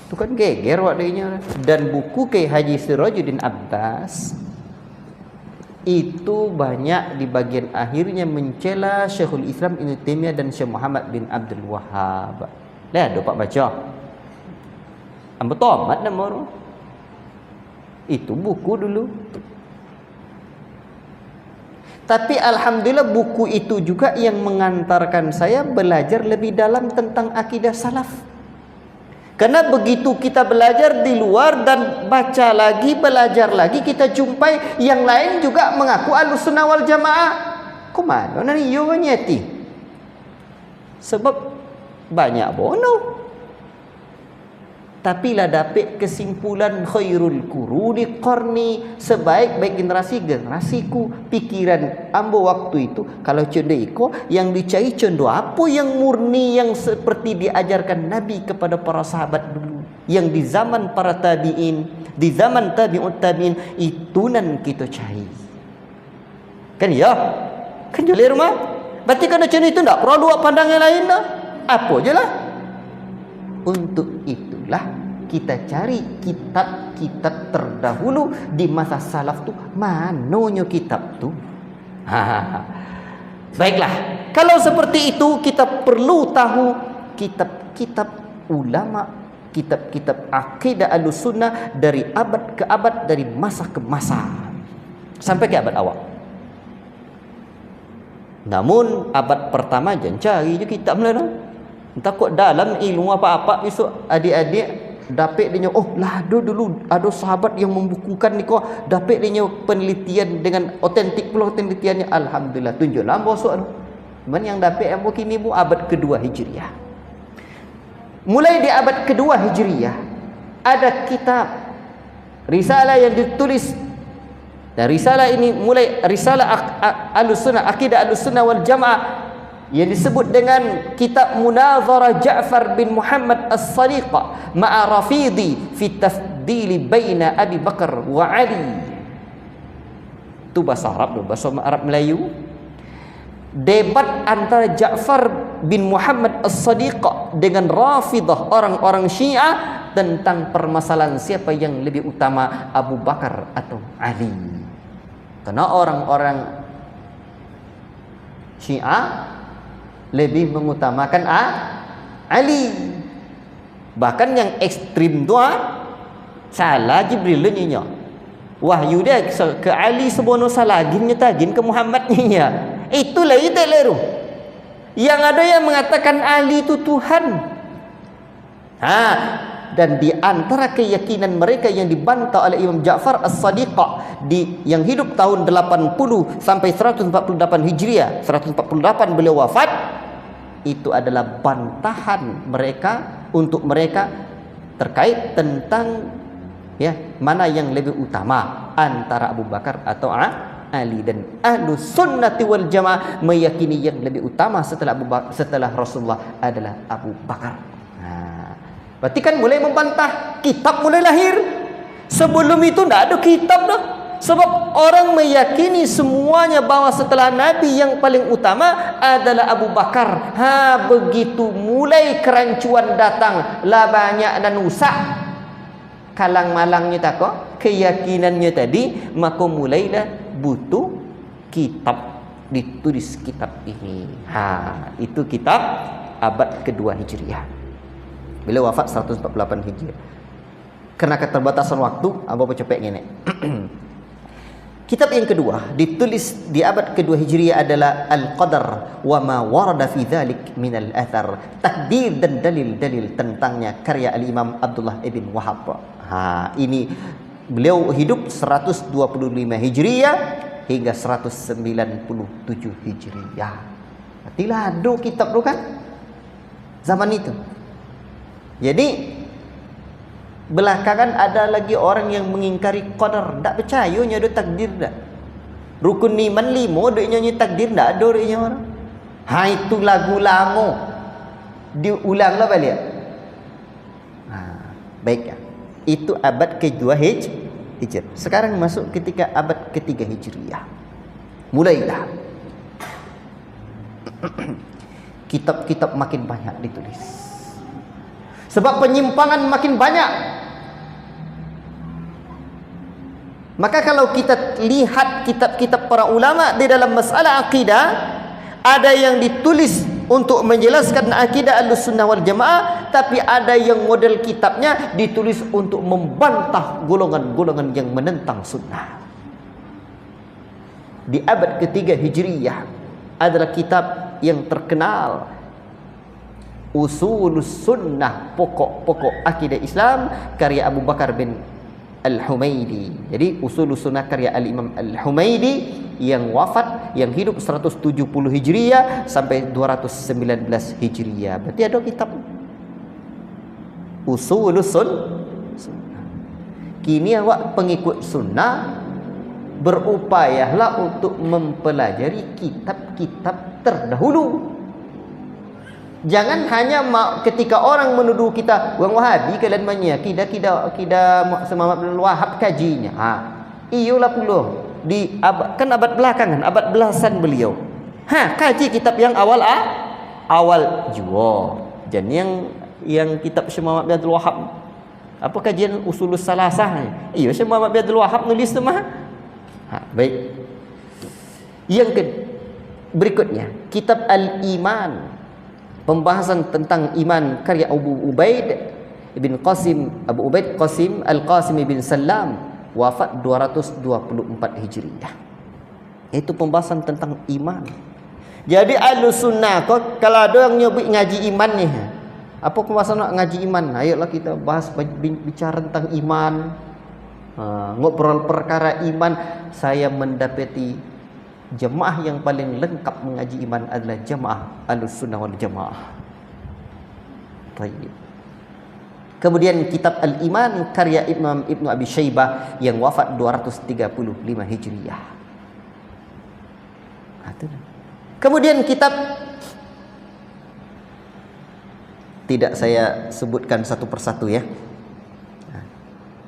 Itu kan geger wadainya. Dan buku Kiai Haji Sirojuddin Abbas itu banyak di bagian akhirnya mencela Syekhul Islam Ibnu Taimiyah dan Syekh Muhammad bin Abdul Wahhab. Lihat dapat baca. Ambo tomat nama orang. Itu buku dulu. Tapi alhamdulillah buku itu juga yang mengantarkan saya belajar lebih dalam tentang akidah salaf. Karena begitu kita belajar di luar dan baca lagi, belajar lagi, kita jumpai yang lain juga mengaku Ahlussunnah wal Jamaah. Kok mana nani yo nyeti? Sebab banyak bono. Tapi lah dapat kesimpulan khairul quruni qarni, sebaik-baik generasiku. Pikiran ambo waktu itu kalau cendeiko yang dicari cendu apa yang murni, yang seperti diajarkan Nabi kepada para sahabat dulu, yang di zaman para tabi'in, di zaman tabi'ut tabi'in itu nan kita cari. Kan ya? Kan jeli rumah. Berarti kalau cendu itu tak perlu dua pandangan lain dah. Apa je lah. Untuk itulah kita cari kitab-kitab terdahulu di masa salaf tu, mananya kitab tu. Baiklah, kalau seperti itu kita perlu tahu kitab-kitab ulama, kitab-kitab akidah Ahlussunnah dari abad ke abad, dari masa ke masa sampai ke abad awal. Namun abad pertama jangan cari je kitab lah. Takut dalam ilmu apa-apa besok adik-adik dapat dia, oh lah dulu ada sahabat yang membukukan ni kau, dapat dia penelitian dengan otentik pula penelitiannya. Alhamdulillah, tunjuklah bosok tu. Cuman yang dapat yang kini bu abad kedua Hijriah. Mulai di abad kedua Hijriah ada kitab risalah yang ditulis, dan risalah ini mulai risalah Ahlussunnah, akidah Ahlussunnah wal Jamaah, yang disebut dengan kitab Munazarah Ja'far bin Muhammad As-Sadiqah ma'a Rafidi fi tafdili baina Abi Bakar wa Ali. Itu bahasa Arab, bahasa Arab Melayu. Debat antara Ja'far bin Muhammad As-Sadiqah dengan Rafidah, orang-orang Syiah, tentang permasalahan siapa yang lebih utama, Abu Bakar atau Ali. Karena orang-orang Syiah lebih mengutamakan Ali. Bahkan yang ekstrim tu salah Jibril nyinya. Wahyu dia ke Ali sebono salah ginnya tagin ke Muhammad nyinya. Itulah itu leru. Yang ada yang mengatakan Ali itu Tuhan. Dan di antara keyakinan mereka yang dibantah oleh Imam Ja'far As-Sadiqah yang hidup tahun 80 sampai 148 Hijriah, 148 beliau wafat, itu adalah bantahan mereka untuk mereka terkait tentang mana yang lebih utama antara Abu Bakar atau Ali. Dan Ahlussunnati wal Jamaah meyakini yang lebih utama setelah Rasulullah adalah Abu Bakar. Berarti kan mulai membantah, kitab mulai lahir. Sebelum itu tidak ada kitab dah. Sebab orang meyakini semuanya bahwa setelah Nabi yang paling utama adalah Abu Bakar. Begitu mulai kerancuan datang, lah banyak dan rusak kalang-malangnya tak kok keyakinannya tadi, maka mulailah butuh kitab, ditulis kitab ini. Itu kitab abad kedua Hijriah. Beliau wafat 148 Hijriah. Karena keterbatasan waktu, apa cepet ngene. Kitab yang kedua ditulis di abad kedua Hijriah adalah Al-Qadar wa ma warada fi dzalik min al-athar. Takdir dan dalil-dalil tentangnya, karya Al-Imam Abdullah ibn Wahab. Ini beliau hidup 125 Hijriah hingga 197 Hijriah. Artilah ada kitab tu kan zaman itu. Jadi belakangan ada lagi orang yang mengingkari qadar, tak percaya nya ada takdir dak. Rukun iman 5 dak nyanyi takdir dak ada dak orang. Itu lagu lama. Diulanglah balik. Baik ya. Itu abad kedua Hijriah. Sekarang masuk ketika abad ketiga Hijriah. Mulailah kitab-kitab makin banyak ditulis. Sebab penyimpangan makin banyak. Maka kalau kita lihat kitab-kitab para ulama di dalam masalah akidah, ada yang ditulis untuk menjelaskan akidah Ahlussunnah wal Jamaah, tapi ada yang model kitabnya ditulis untuk membantah golongan-golongan yang menentang sunnah. Di abad ketiga Hijriyah adalah kitab yang terkenal, Usulus Sunnah, pokok-pokok akidah Islam, karya Abu Bakar bin Al-Humaidi. Jadi Usulus Sunnah karya Al-Imam Al-Humaidi yang wafat, yang hidup 170 Hijriah sampai 219 Hijriah. Berarti ada kitab Usulus Sunnah. Kini awak pengikut sunnah berupayalah untuk mempelajari kitab-kitab terdahulu. Jangan hanya ketika orang menuduh kita orang Wahabi kalian banyak kida Muhammad bin Wahab kajinya. Iyalah pula di abad, kan abad belakangan, abad belasan beliau. Kaji kitab yang awal jua. Dan yang kitab Syekh Muhammad bin Abdul Wahab apa kajian Usulus Salasah. Iya Syekh Muhammad bin Abdul Wahab nulis tu mah. Baik. Yang berikutnya kitab Al-Iman. Pembahasan tentang iman karya Abu Ubaid Qasim Al-Qasim bin Salam, wafat 224 Hijriah. Itu pembahasan tentang iman. Jadi Ahlussunnah kalau ada yang nyebut ngaji iman ni, apa pembahasan nak ngaji iman? Ayolah kita bahas bicara tentang iman. Ngobrol perkara iman. Saya mendapati jemaah yang paling lengkap mengaji iman adalah jemaah Ahlussunnah wal Jamaah. Baik. Kemudian kitab Al-Iman karya Imam Ibnu Abi Syaibah yang wafat 235 Hijriah. Kemudian kitab, tidak saya sebutkan satu persatu ya.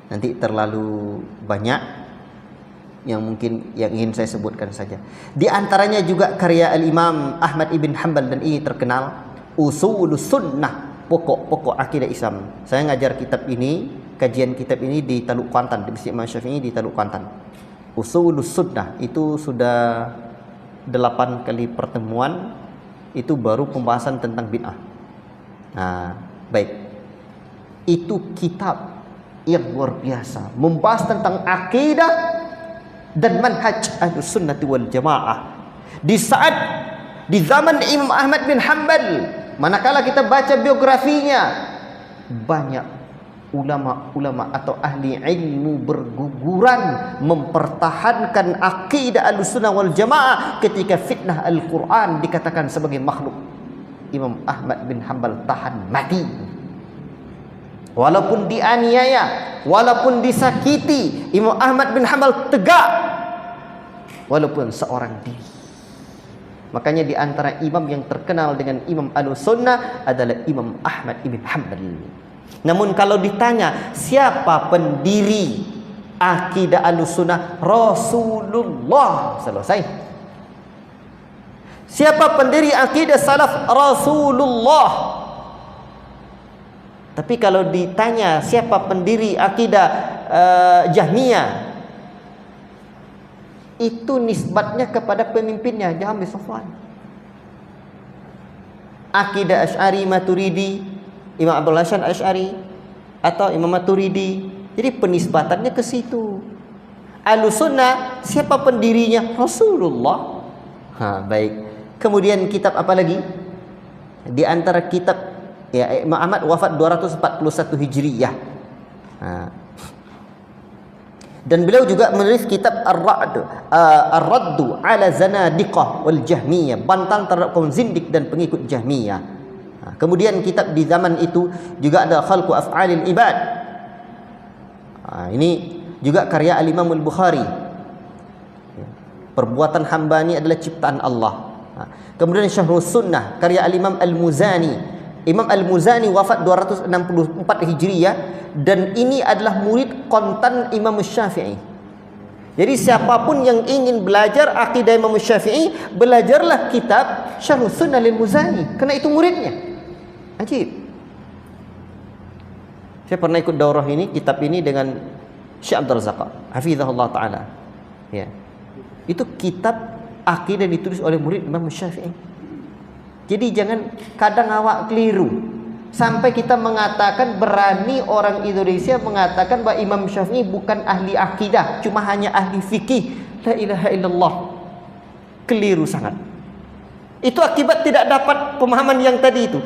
Nanti terlalu banyak yang mungkin yang ingin saya sebutkan saja. Di antaranya juga karya Al-Imam Ahmad ibn Hanbal, dan ini terkenal, Usulus Sunnah, pokok-pokok akidah Islam. Saya ngajar kitab ini, kajian kitab ini di Taluk Kuantan, di Masjid Imam Syafi'i di Taluk Kuantan. Usulus Sunnah itu sudah 8 kali pertemuan, itu baru pembahasan tentang bid'ah. Baik. Itu kitab yang luar biasa, membahas tentang akidah dan manhaj Ahlussunnah wal Jamaah. Di zaman Imam Ahmad bin Hanbal, manakala kita baca biografinya, banyak ulama-ulama atau ahli ilmu berguguran mempertahankan akidah Ahlussunnah wal Jamaah ketika fitnah Al-Quran dikatakan sebagai makhluk. Imam Ahmad bin Hanbal tahan mati, walaupun dianiaya, walaupun disakiti, Imam Ahmad bin Hanbal tegak walaupun seorang diri. Makanya di antara imam yang terkenal dengan imam Ahlussunnah adalah Imam Ahmad ibn Hanbal. Namun kalau ditanya siapa pendiri akidah Ahlussunnah, Rasulullah, selesai. Siapa pendiri akidah salaf? Rasulullah. Tapi kalau ditanya siapa pendiri akidah Jahmiyah, itu nisbatnya kepada pemimpinnya Jahm bin Safwan. Akidah Asy'ari Maturidi, Imam Abdul Hasan Asy'ari atau Imam Maturidi. Jadi penisbatannya ke situ. Ahlussunnah siapa pendirinya? Rasulullah. Baik. Kemudian kitab apa lagi? Di antara kitab ya, Imam Ahmad wafat 241 Hijriyah. Dan beliau juga menulis kitab Ar-Raddu ala Zanadiqah wal Jahmiyah, bantahan terhadap kaum zindik dan pengikut Jahmiyah. Kemudian kitab di zaman itu juga ada Khalqu Af'alil Ibad. Ini juga karya Al-Imam Al-Bukhari. Perbuatan hamba ini adalah ciptaan Allah. Kemudian Syahrus Sunnah karya Al-Imam Al-Muzani. Imam Al-Muzani wafat 264 Hijriyah, dan ini adalah murid kontan Imam Syafi'i. Jadi siapapun yang ingin belajar akidah Imam Syafi'i, belajarlah kitab Syahrus Sunnah Al-Muzani, karena itu muridnya. Ajib. Saya pernah ikut daurah ini, kitab ini dengan Syekh Abdul Razak, hafizahullah taala. Ya. Itu kitab akidah ditulis oleh murid Imam Syafi'i. Jadi jangan kadang awak keliru sampai kita mengatakan, berani orang Indonesia mengatakan bahwa Imam Syafi'i bukan ahli akidah, cuma hanya ahli fikih. La ilaha illallah. Keliru sangat. Itu akibat tidak dapat pemahaman yang tadi itu.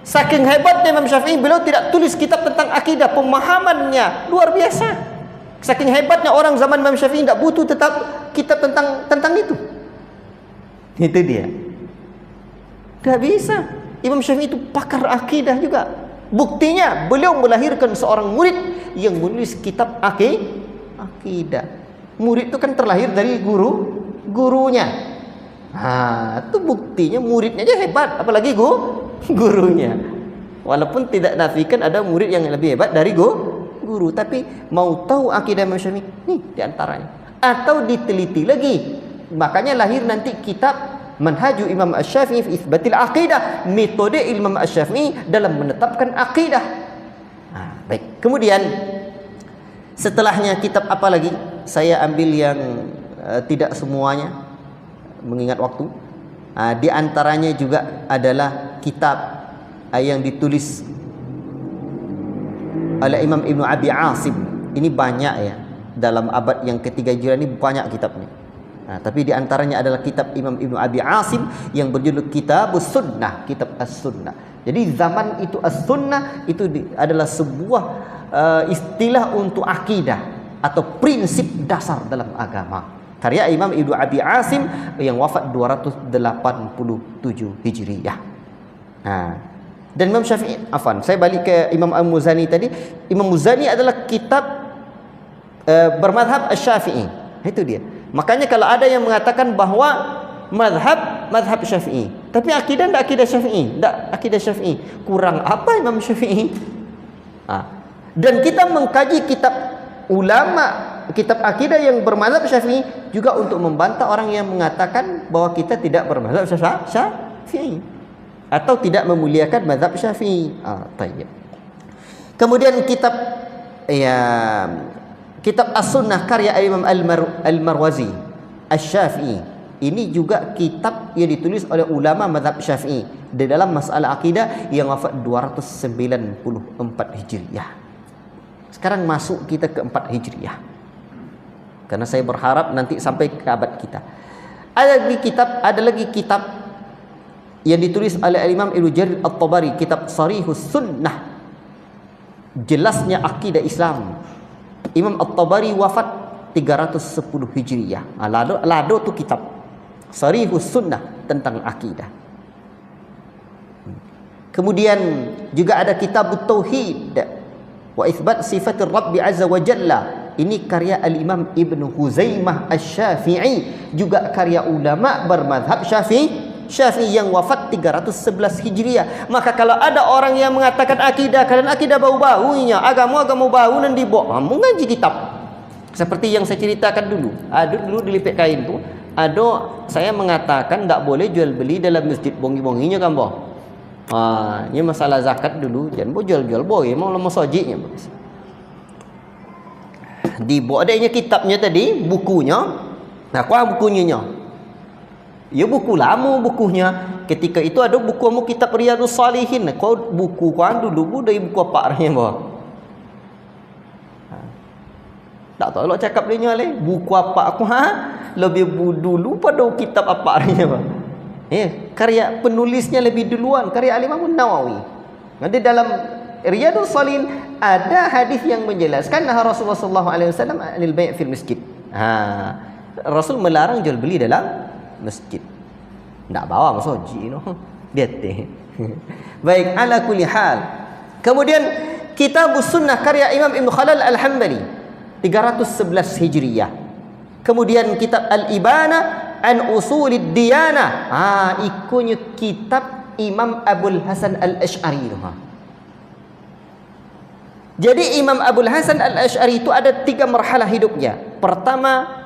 Saking hebatnya Imam Syafi'i, beliau tidak tulis kitab tentang akidah, pemahamannya luar biasa. Saking hebatnya orang zaman Imam Syafi'i tidak butuh tetap kitab tentang itu. Itu dia. Tidak bisa. Imam Syafi'i itu pakar akidah juga. Buktinya beliau melahirkan seorang murid yang menulis kitab akidah. Murid itu kan terlahir dari gurunya. Itu buktinya muridnya aja hebat, apalagi gurunya. Walaupun tidak nafikan ada murid yang lebih hebat dari guru, tapi mau tahu akidah Imam Syafi'i, nih diantaranya. Atau diteliti lagi, makanya lahir nanti kitab Manhaju Imam Asy-Syafi'i fi Itsbatil Aqidah, metode Imam Asy-Syafi'i dalam menetapkan akidah. Baik. Kemudian setelahnya kitab apa lagi? Saya ambil yang tidak semuanya, mengingat waktu. Di antaranya juga adalah kitab yang ditulis oleh Imam Ibnu Abi Asim. Ini banyak ya, dalam abad yang ketiga Hijriah ini banyak kitabnya. Tapi di antaranya adalah kitab Imam Ibnu Abi Asim yang berjudul Kitabus Sunnah, kitab As-Sunnah. Jadi zaman itu As-Sunnah itu adalah sebuah istilah untuk akidah atau prinsip dasar dalam agama. Karya Imam Ibnu Abi Asim yang wafat 287 Hijriah. Dan Imam Syafi'i, saya balik ke Imam Al-Muzani tadi. Imam Muzani adalah kitab bermadhab Asy-Syafi'i. Itu dia. Makanya kalau ada yang mengatakan bahwa madhab Syafi'i, tapi akidah tidak akidah Syafi'i, tidak akidah Syafi'i, kurang apa Imam Syafi'i? Dan kita mengkaji kitab ulama, kitab akidah yang bermadhab Syafi'i juga untuk membantah orang yang mengatakan bahwa kita tidak bermadhab Syafi'i atau tidak memuliakan mazhab Syafi'i. Tayyib. Kemudian kitab As-Sunnah karya Imam Al-Marwazi Asy-Syafi'i. Ini juga kitab yang ditulis oleh ulama mazhab Syafi'i di dalam masalah akidah yang wafat 294 Hijriah. Sekarang masuk kita ke 4 Hijriah. Karena saya berharap nanti sampai ke abad kita. Ada lagi kitab yang ditulis oleh Imam Ibnu Jarir At-Tabari, kitab Sharihus Sunnah, jelasnya akidah Islam. Imam At-Tabari wafat 310 Hijriah. Lado tu kitab Sharihus Sunnah tentang akidah. Kemudian juga ada kitab Tauhid wa Itsbat Sifatir Rabbi Azza wa Jalla. Ini karya Al-Imam Ibnu Huzaimah Asy-Syafi'i, juga karya ulama bermadhab Syafi'i yang wafat 311 Hijriah. Maka kalau ada orang yang mengatakan akidah, kalian akidah bau-baunya, agama bau dan dibawa, mengaji kitab. Seperti yang saya ceritakan dulu. Dulu dilipet kain tu, saya mengatakan tak boleh jual beli dalam masjid, bongi-bonginya kan boh. Ini masalah zakat dulu, jangan boleh jual-jual boy, mau lama sojiknya. Dibawa adanya kitabnya tadi, bukunya. Bukunya. Ya buku lama bukunya. Ketika itu ada buku kitab Riyadhus Shalihin. Kau buku kan dulu dari buku apa arahnya bah? Tak tahu lo cakap dia nyale. Buku apa aku lebih dulu pada kitab apa arahnya bah? Karya penulisnya lebih duluan, karya Al-Imam Nawawi. Nanti dalam Riyadhus Shalihin ada hadis yang menjelaskan Rasulullah sallallahu alaihi wasallam anil bai' fil masjid. Rasul melarang jual beli dalam masjid. Tak bawa masoji no. Dia teh. Baik, ala kulli hal. Kemudian Kitabus Sunnah karya Imam Ibnu Khalal Al-Hambali 311 Hijriah. Kemudian kitab Al-Ibana an Usulid Diyanah. Ikunya kitab Imam Abul Hasan Al-Asy'ari. Jadi Imam Abul Hasan Al-Asy'ari itu ada 3 marhalah hidupnya. Pertama,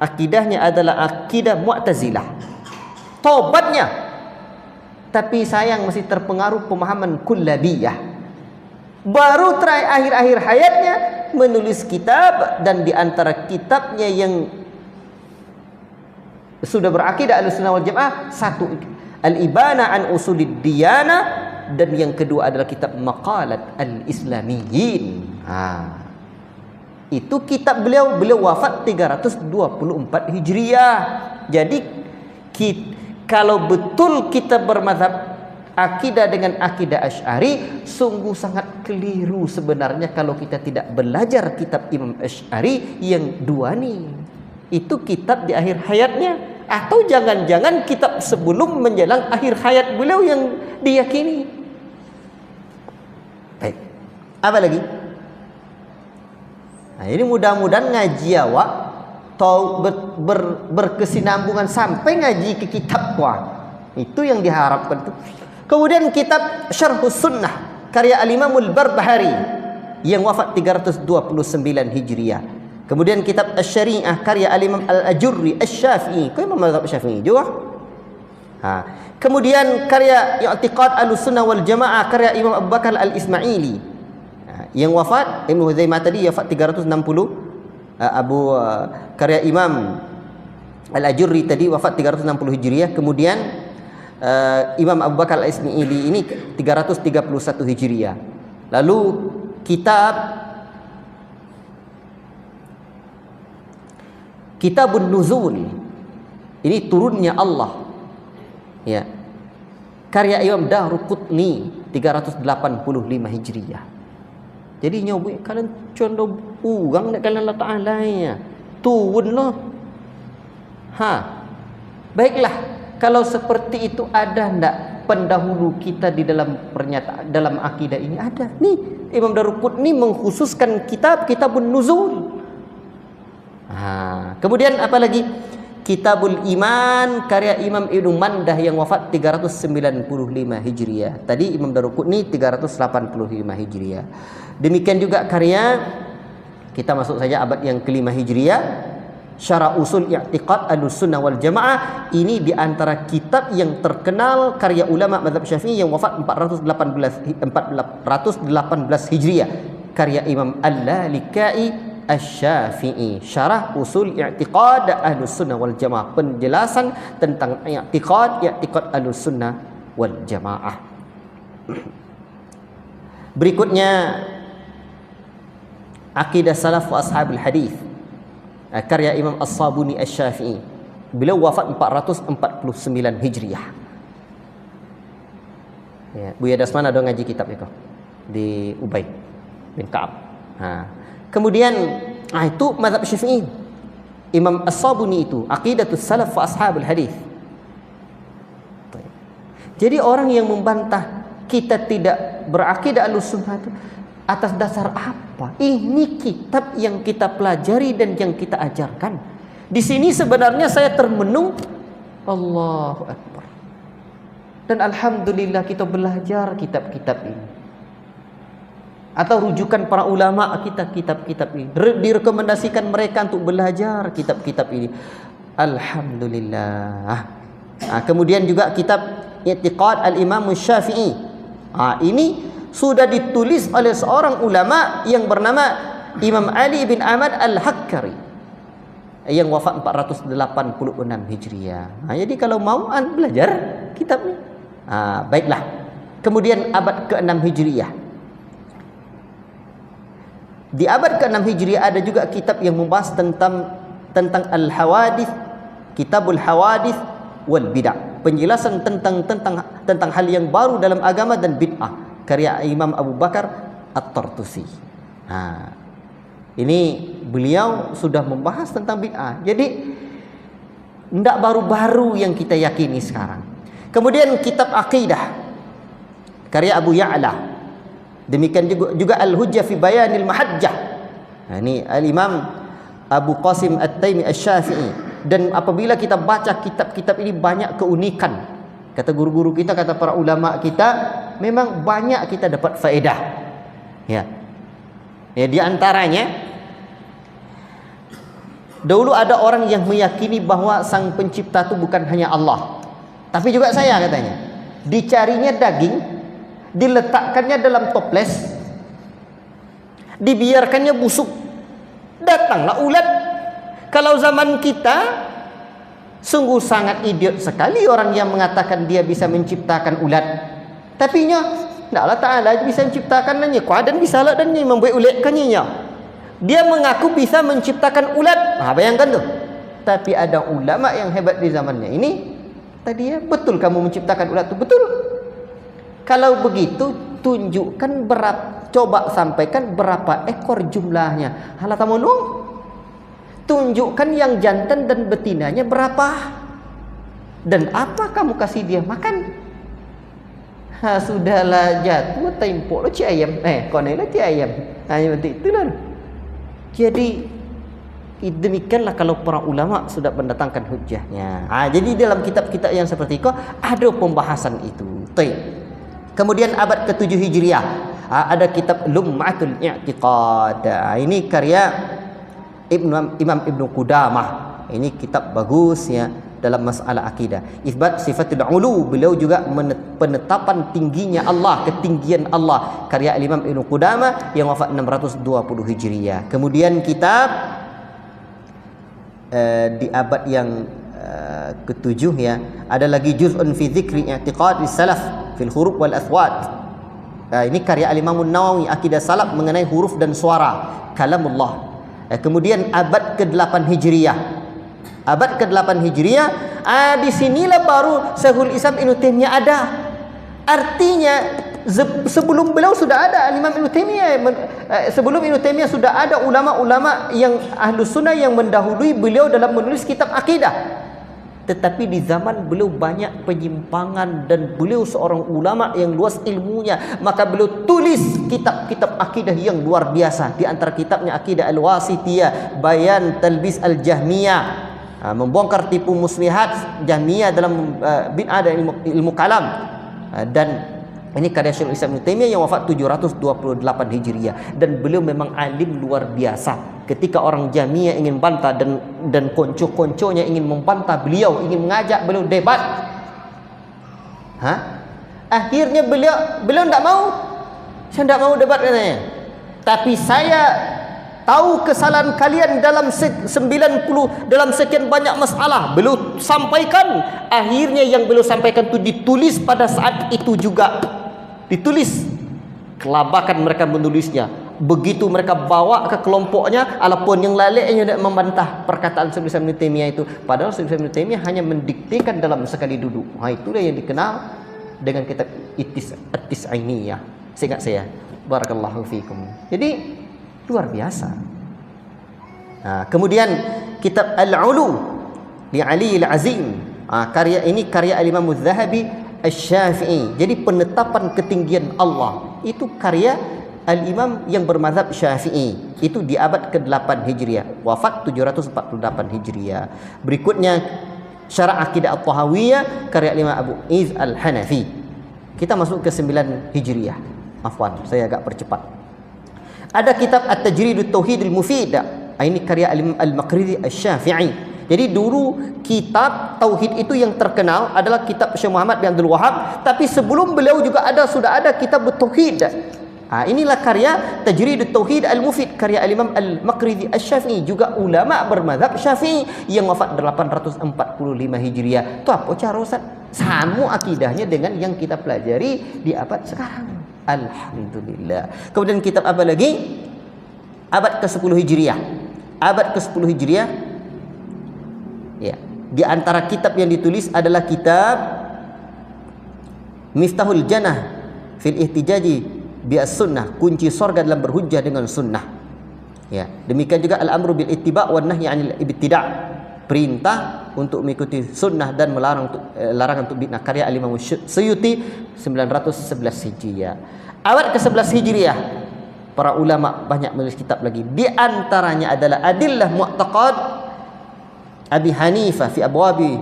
akidahnya adalah akidah Mu'tazilah. Tobatnya, tapi sayang masih terpengaruh pemahaman Kullabiyah. Baru terakhir akhir-akhir hayatnya menulis kitab, dan di antara kitabnya yang sudah berakidah Ahlussunnah wal Jamaah, satu Al-Ibana an Usulid Diyanah, dan yang kedua adalah kitab Maqalat Al-Islamiyyin. Itu kitab beliau wafat 324 Hijriah. Jadi kalau betul kita bermazhab akidah dengan akidah Asy'ari sungguh sangat keliru sebenarnya kalau kita tidak belajar kitab Imam Asy'ari yang dua nih. Itu kitab di akhir hayatnya, atau jangan-jangan kitab sebelum menjelang akhir hayat beliau yang diyakini. Baik. Apa lagi? Nah, ini mudah-mudahan ngaji awak tahu berkesinambungan sampai ngaji ke kitab itu yang diharapkan itu. Kemudian kitab Syarhus Sunnah karya Al-Imam Al-Barbahari yang wafat 329 Hijriah. Kemudian kitab Asy-Syari'ah karya Al-Imam Al-Ajurri Asy-Syafi'i, kau imam mazhab Syafi'i juga. Kemudian karya I'tiqad Ahlussunnah wal Jamaah karya Imam Abu Bakar Al-Ismaili yang wafat, Ibnu Huzaimah tadi wafat 360, karya Imam Al-Ajurri tadi wafat 360 Hijriah. Kemudian Imam Abu Bakar Al-Ismaili ini 331 Hijriah. Lalu Kitabun Nuzul, ini turunnya Allah, ya, karya Imam Daruqutni 385 Hijriah. Jadi nyoba kalian condong urang nak kalian Allah Ta'ala ya. Turunlah. Baiklah, kalau seperti itu ada ndak pendahulu kita di dalam pernyataan dalam akidah ini? Ada. Nih, Imam Daruqutni mengkhususkan Kitabun Nuzul. Kemudian apa lagi? Kitabul Iman karya Imam Ibnu Mandah yang wafat 395 Hijriah. Tadi Imam Daruqutni 385 Hijriah. Demikian juga karya, kita masuk saja abad yang kelima Hijriah, Syarah Usul I'tiqad Ahlussunnah wal Jamaah. Ini di antara kitab yang terkenal karya ulama mazhab Syafi'i yang wafat 418 Hijriah, karya Imam Al-Lalikai Asy-Syafi'i, Syarah Usul I'tiqad Ahlussunnah wal Jamaah, penjelasan tentang i'tiqad Ahlussunnah wal Jamaah. Berikutnya Aqidah Salaf wa Ashabul Hadis karya Imam As-Sabuni Asy-Syafi'i. Beliau wafat 449 Hijriah. Ya, Buya Dasman ada ngaji kitab itu di Ubay bin Ka'ab. Kemudian itu mazhab Syafi'i. Imam As-Sabuni itu Aqidatus Salaf wa Ashabul Hadis. Jadi orang yang membantah kita tidak berakidah Ahlussunnah itu atas dasar apa? Ini kitab yang kita pelajari dan yang kita ajarkan. Di sini sebenarnya saya termenung, Allahu Akbar. Dan alhamdulillah kita belajar kitab-kitab ini. Atau rujukan para ulama kita kitab-kitab ini. Direkomendasikan mereka untuk belajar kitab-kitab ini. Alhamdulillah. Kemudian juga kitab I'tiqad Al-Imam Syafi'i. Ini sudah ditulis oleh seorang ulama yang bernama Imam Ali bin Ahmad Al-Hakkari yang wafat 486 Hijriah. Jadi kalau mau belajar kitab ini. Baiklah. Kemudian abad ke-6 Hijriah. Di abad ke-6 Hijriah ada juga kitab yang membahas tentang Al-Hawadith, Kitabul Hawadith wal Bid'ah. Penjelasan tentang hal yang baru dalam agama dan bid'ah, karya Imam Abu Bakar At-Tartusi. Ini beliau sudah membahas tentang bid'ah. Jadi tidak baru-baru yang kita yakini sekarang. Kemudian kitab Aqidah karya Abu Ya'la. Demikian juga Al-Hujjah fi Bayanil Mahajjah. Ini Al-Imam Abu Qasim At-Taimi Asy-Syafi'i. Dan apabila kita baca kitab-kitab ini banyak keunikan. Kata guru-guru kita, kata para ulama kita, memang banyak kita dapat faedah. Ya, di antaranya, dahulu ada orang yang meyakini bahwa sang pencipta itu bukan hanya Allah, tapi juga saya, katanya. Dicarinya daging, diletakkannya dalam toples, dibiarkannya busuk, datanglah ulat. Kalau zaman kita, sungguh sangat idiot sekali orang yang mengatakan dia bisa menciptakan ulat. Tapi Allah Ta'ala bisa menciptakannya, dan bisa lah dan membuat ulatkannya. Dia mengaku bisa menciptakan ulat. Bayangkan tuh. Tapi ada ulama yang hebat di zamannya ini. Tadi betul kamu menciptakan ulat itu? Betul. Kalau begitu tunjukkan berapa, coba sampaikan berapa ekor jumlahnya. Halatamunung. Tunjukkan yang jantan dan betinanya berapa. Dan apa kamu kasih dia makan? Sudahlah jatuh tempo lo ci ayam. Konela ci ayam. Hanya itulah. Jadi demikianlah kalau para ulama sudah mendatangkan hujahnya. Jadi dalam kitab-kitab yang seperti itu ada pembahasan itu. Kemudian abad ke-7 Hijriah ada kitab Lum'atul I'tiqad. Ini karya Imam Ibnu Qudamah. Ini kitab bagus ya dalam masalah akidah. Isbat sifatul ulu, beliau juga penetapan tingginya Allah, ketinggian Allah, karya Imam Ibnu Qudamah yang wafat 620 Hijriah. Kemudian kitab di abad yang ke-7 ya, ada lagi juz'un fi dzikri i'tiqad salaf fil huruf wal aswat. Ini karya Imam Nawawi, akidah salaf mengenai huruf dan suara, kalamullah. Kemudian abad ke-8 Hijriah. Abad ke-8 Hijriah, di sinilah baru Syekhul Islam Ibnu Taimiyah ada. Artinya sebelum beliau sudah ada Imam Ibnu Taimiyah, sebelum Ibnu Taimiyah sudah ada ulama-ulama yang Ahlus Sunnah yang mendahului beliau dalam menulis kitab akidah. Tetapi di zaman beliau banyak penyimpangan dan beliau seorang ulama yang luas ilmunya, maka beliau tulis kitab-kitab akidah yang luar biasa. Di antara kitabnya Akidah Al-Wasithiyah, Bayan Talbis Al-Jahmiyah, membongkar tipu muslihat Jahmiyah dalam bid'ah dan ilmu kalam. Dan ini karya Syekhul Islam Ibnu Taimiyah yang wafat 728 Hijriah, dan beliau memang alim luar biasa. Ketika orang Jahmiyah ingin bantah dan konco-konconya ingin membantah beliau, ingin mengajak beliau debat, akhirnya beliau tidak mau. Saya tidak mau debat katanya. Tapi saya tahu kesalahan kalian dalam 90, dalam sekian banyak masalah. Beliau sampaikan. Akhirnya yang beliau sampaikan itu ditulis pada saat itu juga. Ditulis. Kelabakan mereka menulisnya. Begitu mereka bawa ke kelompoknya, alaupun yang lainnya tidak membantah perkataan Syekhul Islam Ibnu Taimiyah itu. Padahal Syekhul Islam Ibnu Taimiyah hanya mendiktekan dalam sekali duduk. Itulah yang dikenal dengan kitab At-Tis'ainiyah. Seingat saya. Barakallahu fikum. Jadi luar biasa. Kemudian kitab Al-Ulu li Ali Al-Azim. Karya ini karya Imam Az-Zahabi Asy-Syafi'i. Jadi penetapan ketinggian Allah itu karya Al-Imam yang bermazhab Syafi'i. Itu di abad ke-8 Hijriah, wafat 748 Hijriah. Berikutnya Syarah Aqidah At-Tahawiyah karya Imam Abu Iz Al-Hanafi. Kita masuk ke 9 Hijriah. Afwan, saya agak percepat. Ada kitab At-Tajridut Tauhidil Mufid. Ini karya Al-Maqrizi Asy-Syafi'i. Jadi dulu kitab tauhid itu yang terkenal adalah kitab Syekh Muhammad bin Abdul Wahab, tapi sebelum beliau juga sudah ada kitab tauhid. Inilah karya Tajridut Tauhid Al-Mufid karya Imam Al-Maqrizi Asy-Syafi'i, juga ulama bermazhab Syafi'i yang wafat 845 Hijriah. Itu apa cara Ustaz? Sama akidahnya dengan yang kita pelajari di abad sekarang. Alhamdulillah. Kemudian kitab apa lagi? Abad ke-10 Hijriah. Abad ke-10 Hijriah. Ya, di antara kitab yang ditulis adalah kitab Miftahul Jannah fil Ihtijaji bi as-Sunnah, kunci surga dalam berhujjah dengan sunnah. Ya, demikian juga Al-Amru bil Ittiba' wan Nahyi 'anil Ibtida', perintah untuk mengikuti sunnah dan larangan untuk bid'ah, karya Al-Imam Suyuti 911 Hijriah. Abad ke-11 Hijriah, para ulama banyak menulis kitab lagi. Di antaranya adalah Adillah Mu'taqad Abi Hanifah fi abwabi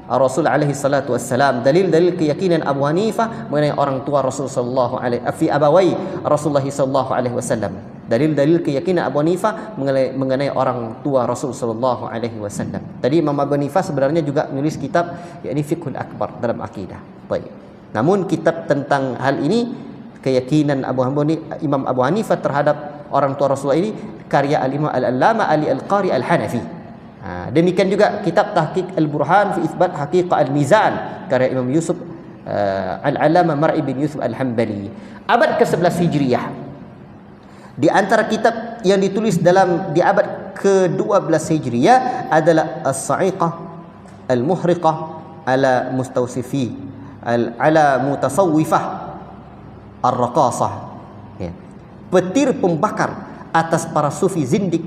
Rasul alaihi salatu wassalam, dalil-dalil keyakinan Abu Hanifah mengenai orang tua Rasul sallallahu alaihi fi abawai Rasulullah sallallahu alaihi wasallam. Dalil-dalil keyakinan Abu Hanifah mengenai orang tua Rasul sallallahu alaihi wasallam. Tadi Imam Abu Hanifah sebenarnya juga menulis kitab yakni Fiqhul Akbar dalam akidah. Baik. Namun kitab tentang hal ini, keyakinan Imam Abu Hanifah terhadap orang tua Rasulullah ini, karya Al-Imam Al-Allama Ali Al-Qari Al-Hanafi. Demikian juga kitab Tahqiq Al-Burhan fi Itsbat Haqiqah Al-Mizan karya Imam Yusuf Al-Alama Mar'i bin Yusuf Al-Hambali. Abad ke-11 Hijriah. Di antara kitab yang ditulis di abad ke-12 Hijriah adalah As-Sa'iqah Al-Muhriqah ala Mustawsifi ala Mutasawwifah Ar-Raqasah, ya. Petir pembakar atas para sufi zindik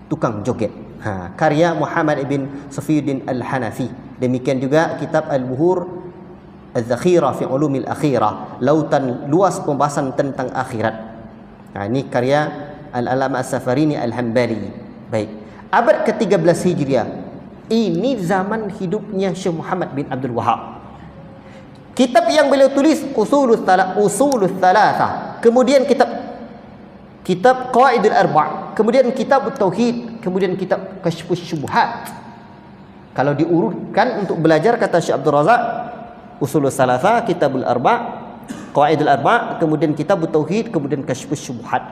tukang joget. Karya Muhammad ibn Safiyuddin Al-Hanafi. Demikian juga kitab Al-Buhur Al-Zakhirah fi Ulumil Akhirah, lautan luas pembahasan tentang akhirat. Ini karya Al-Alama As-Safarini Al-Hambali. Baik, abad ke-13 Hijriah. Ini zaman hidupnya Syekh Muhammad bin Abdul Wahab. Kitab yang beliau tulis Usulul Thalatha, kemudian kitab Qawaidul Arba', kemudian kitab Tauhid, kemudian kitab Kashfus Syubhat. Kalau diurutkan untuk belajar, kata Syekh Abdul Razak, Usulul Thalatha, Kitabul Arba', Qawaidul Arba', kemudian kitab Tauhid, kemudian Kashfus Syubhat.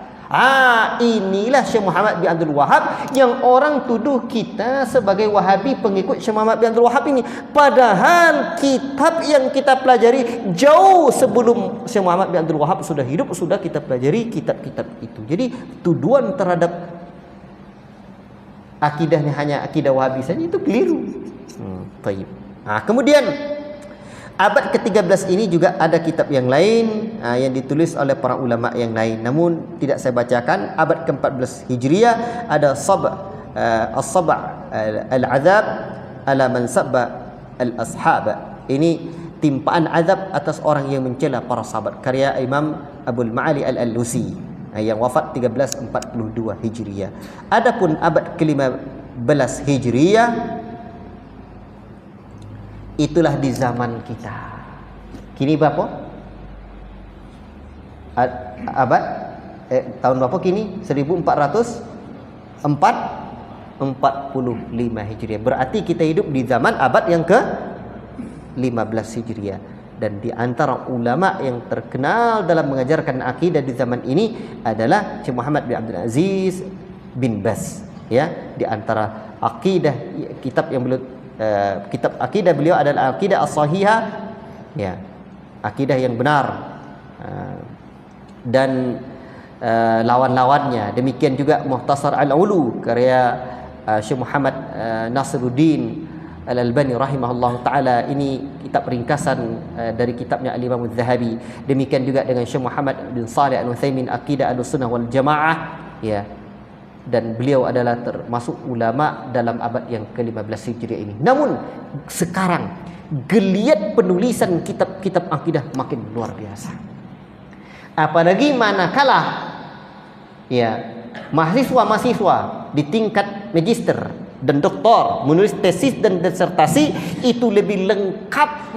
Inilah Syekh Muhammad bin Abdul Wahab yang orang tuduh kita sebagai Wahabi, pengikut Syekh Muhammad bin Abdul Wahab ini. Padahal kitab yang kita pelajari jauh sebelum Syekh Muhammad bin Abdul Wahab sudah hidup, sudah kita pelajari kitab-kitab itu. Jadi tuduhan terhadap akidahnya hanya akidah Wahabi saja itu keliru. Baik. Kemudian abad ke-13 ini juga ada kitab yang lain yang ditulis oleh para ulama yang lain, namun tidak saya bacakan. Abad ke-14 Hijriah ada As-Sab' Al-Azab ala man sabba al-ashab. Ini timpaan azab atas orang yang mencela para sahabat, karya Imam Abdul Ma'ali Al-Alusi yang wafat 1342 Hijriah. Adapun abad ke-15 Hijriah, itulah di zaman kita. Kini berapa? Abad tahun berapa kini? 1445 Hijriah. Berarti kita hidup di zaman abad yang ke-15 Hijriah. Dan di antara ulama yang terkenal dalam mengajarkan akidah di zaman ini adalah Syekh Muhammad bin Abdul Aziz bin Baz, ya. Di antara akidah kitab yang beliau kitab akidah beliau adalah Aqidah As-Sahihah, ya, akidah yang benar, dan lawan-lawannya. Demikian juga Mukhtasar Al-Ulu karya Syekh Muhammad Nasiruddin Al-Albani rahimahullah taala. Ini kitab ringkasan dari kitabnya Al-Imam Az-Zahabi. Demikian juga dengan Syekh Muhammad bin Shalih Al-Utsaimin Aqidah Ahlussunnah wal Jamaah, ya. Dan beliau adalah termasuk ulama dalam abad yang ke-15 Hijriah ini. Namun sekarang geliat penulisan kitab-kitab akidah makin luar biasa. Apalagi manakala, ya, mahasiswa-mahasiswa di tingkat magister dan doktor menulis tesis dan disertasi itu lebih lengkap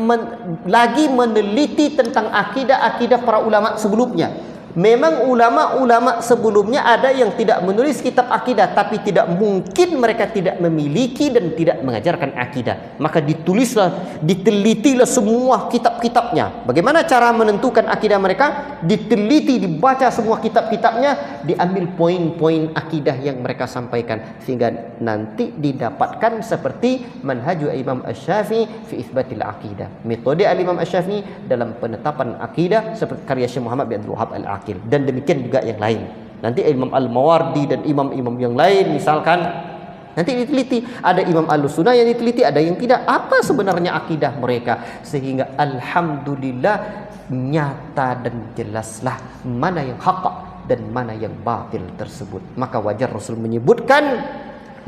lagi meneliti tentang akidah-akidah para ulama sebelumnya. Memang ulama-ulama sebelumnya ada yang tidak menulis kitab akidah, tapi tidak mungkin mereka tidak memiliki dan tidak mengajarkan akidah. Maka ditulislah, ditelitilah semua kitab-kitabnya. Bagaimana cara menentukan akidah mereka? Diteliti, dibaca semua kitab-kitabnya, diambil poin-poin akidah yang mereka sampaikan, sehingga nanti didapatkan seperti manhaj Imam Asy-Syafi'i fi itsbatil aqidah. Metode Imam Asy-Syafi'i dalam penetapan akidah seperti karya Syekh Muhammad bin Abdul Wahab Al-Aqil. Dan demikian juga yang lain. Nanti Imam Al-Mawardi dan imam-imam yang lain misalkan nanti diteliti. Ada Imam Ahlussunnah yang diteliti, ada yang tidak. Apa sebenarnya akidah mereka? Sehingga alhamdulillah nyata dan jelaslah mana yang hak dan mana yang batil tersebut. Maka wajar Rasul menyebutkan,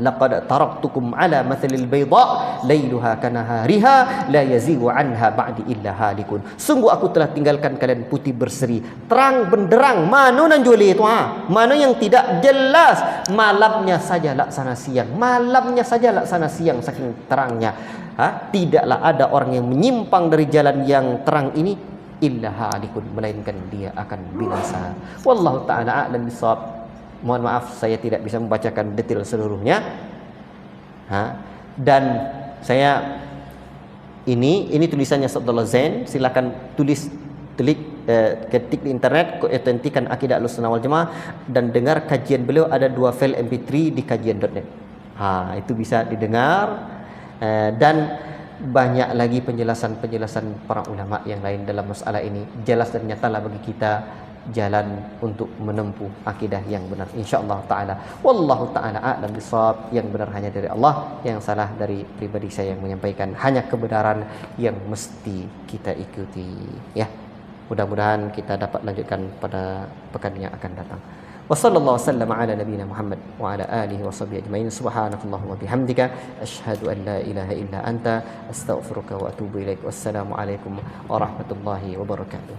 laqad taraktukum ala mathalil bayda lailuha kanahariha la yazighu anha ba'di illa halikun. Sungguh aku telah tinggalkan kalian putih berseri, terang benderang, mana nan joli itu mana yang tidak jelas, malamnya saja laksana siang, malamnya saja laksana siang saking terangnya. Tidaklah ada orang yang menyimpang dari jalan yang terang ini illa halikun, melainkan dia akan binasa. Wallahu taala a'lam bissawab. Mohon maaf saya tidak bisa membacakan detail seluruhnya. Dan saya ini tulisannya Abdullah Zain. Silakan ketik di internet Keautentikan Akidah Ahlussunnah wal Jamaah, dan dengar kajian beliau, ada 2 file MP3 di kajian.net. Itu bisa didengar, dan banyak lagi penjelasan-penjelasan para ulama yang lain dalam masalah ini. Jelas dan nyatalah bagi kita jalan untuk menempuh akidah yang benar, insyaallah taala. Wallahu taala a'lam bissawab. Yang benar hanya dari Allah, yang salah dari pribadi saya yang menyampaikan. Hanya kebenaran yang mesti kita ikuti, ya. Mudah-mudahan kita dapat lanjutkan pada pekan yang akan datang. Wassallallahu wasallam ala nabiyyina Muhammad wa ala alihi washabbihi ajmain. Subhanakallahumma bihamdika asyhadu an la ilaha illa anta astaghfiruka wa atubu ilaik. Wassalamu alaikum warahmatullahi wabarakatuh.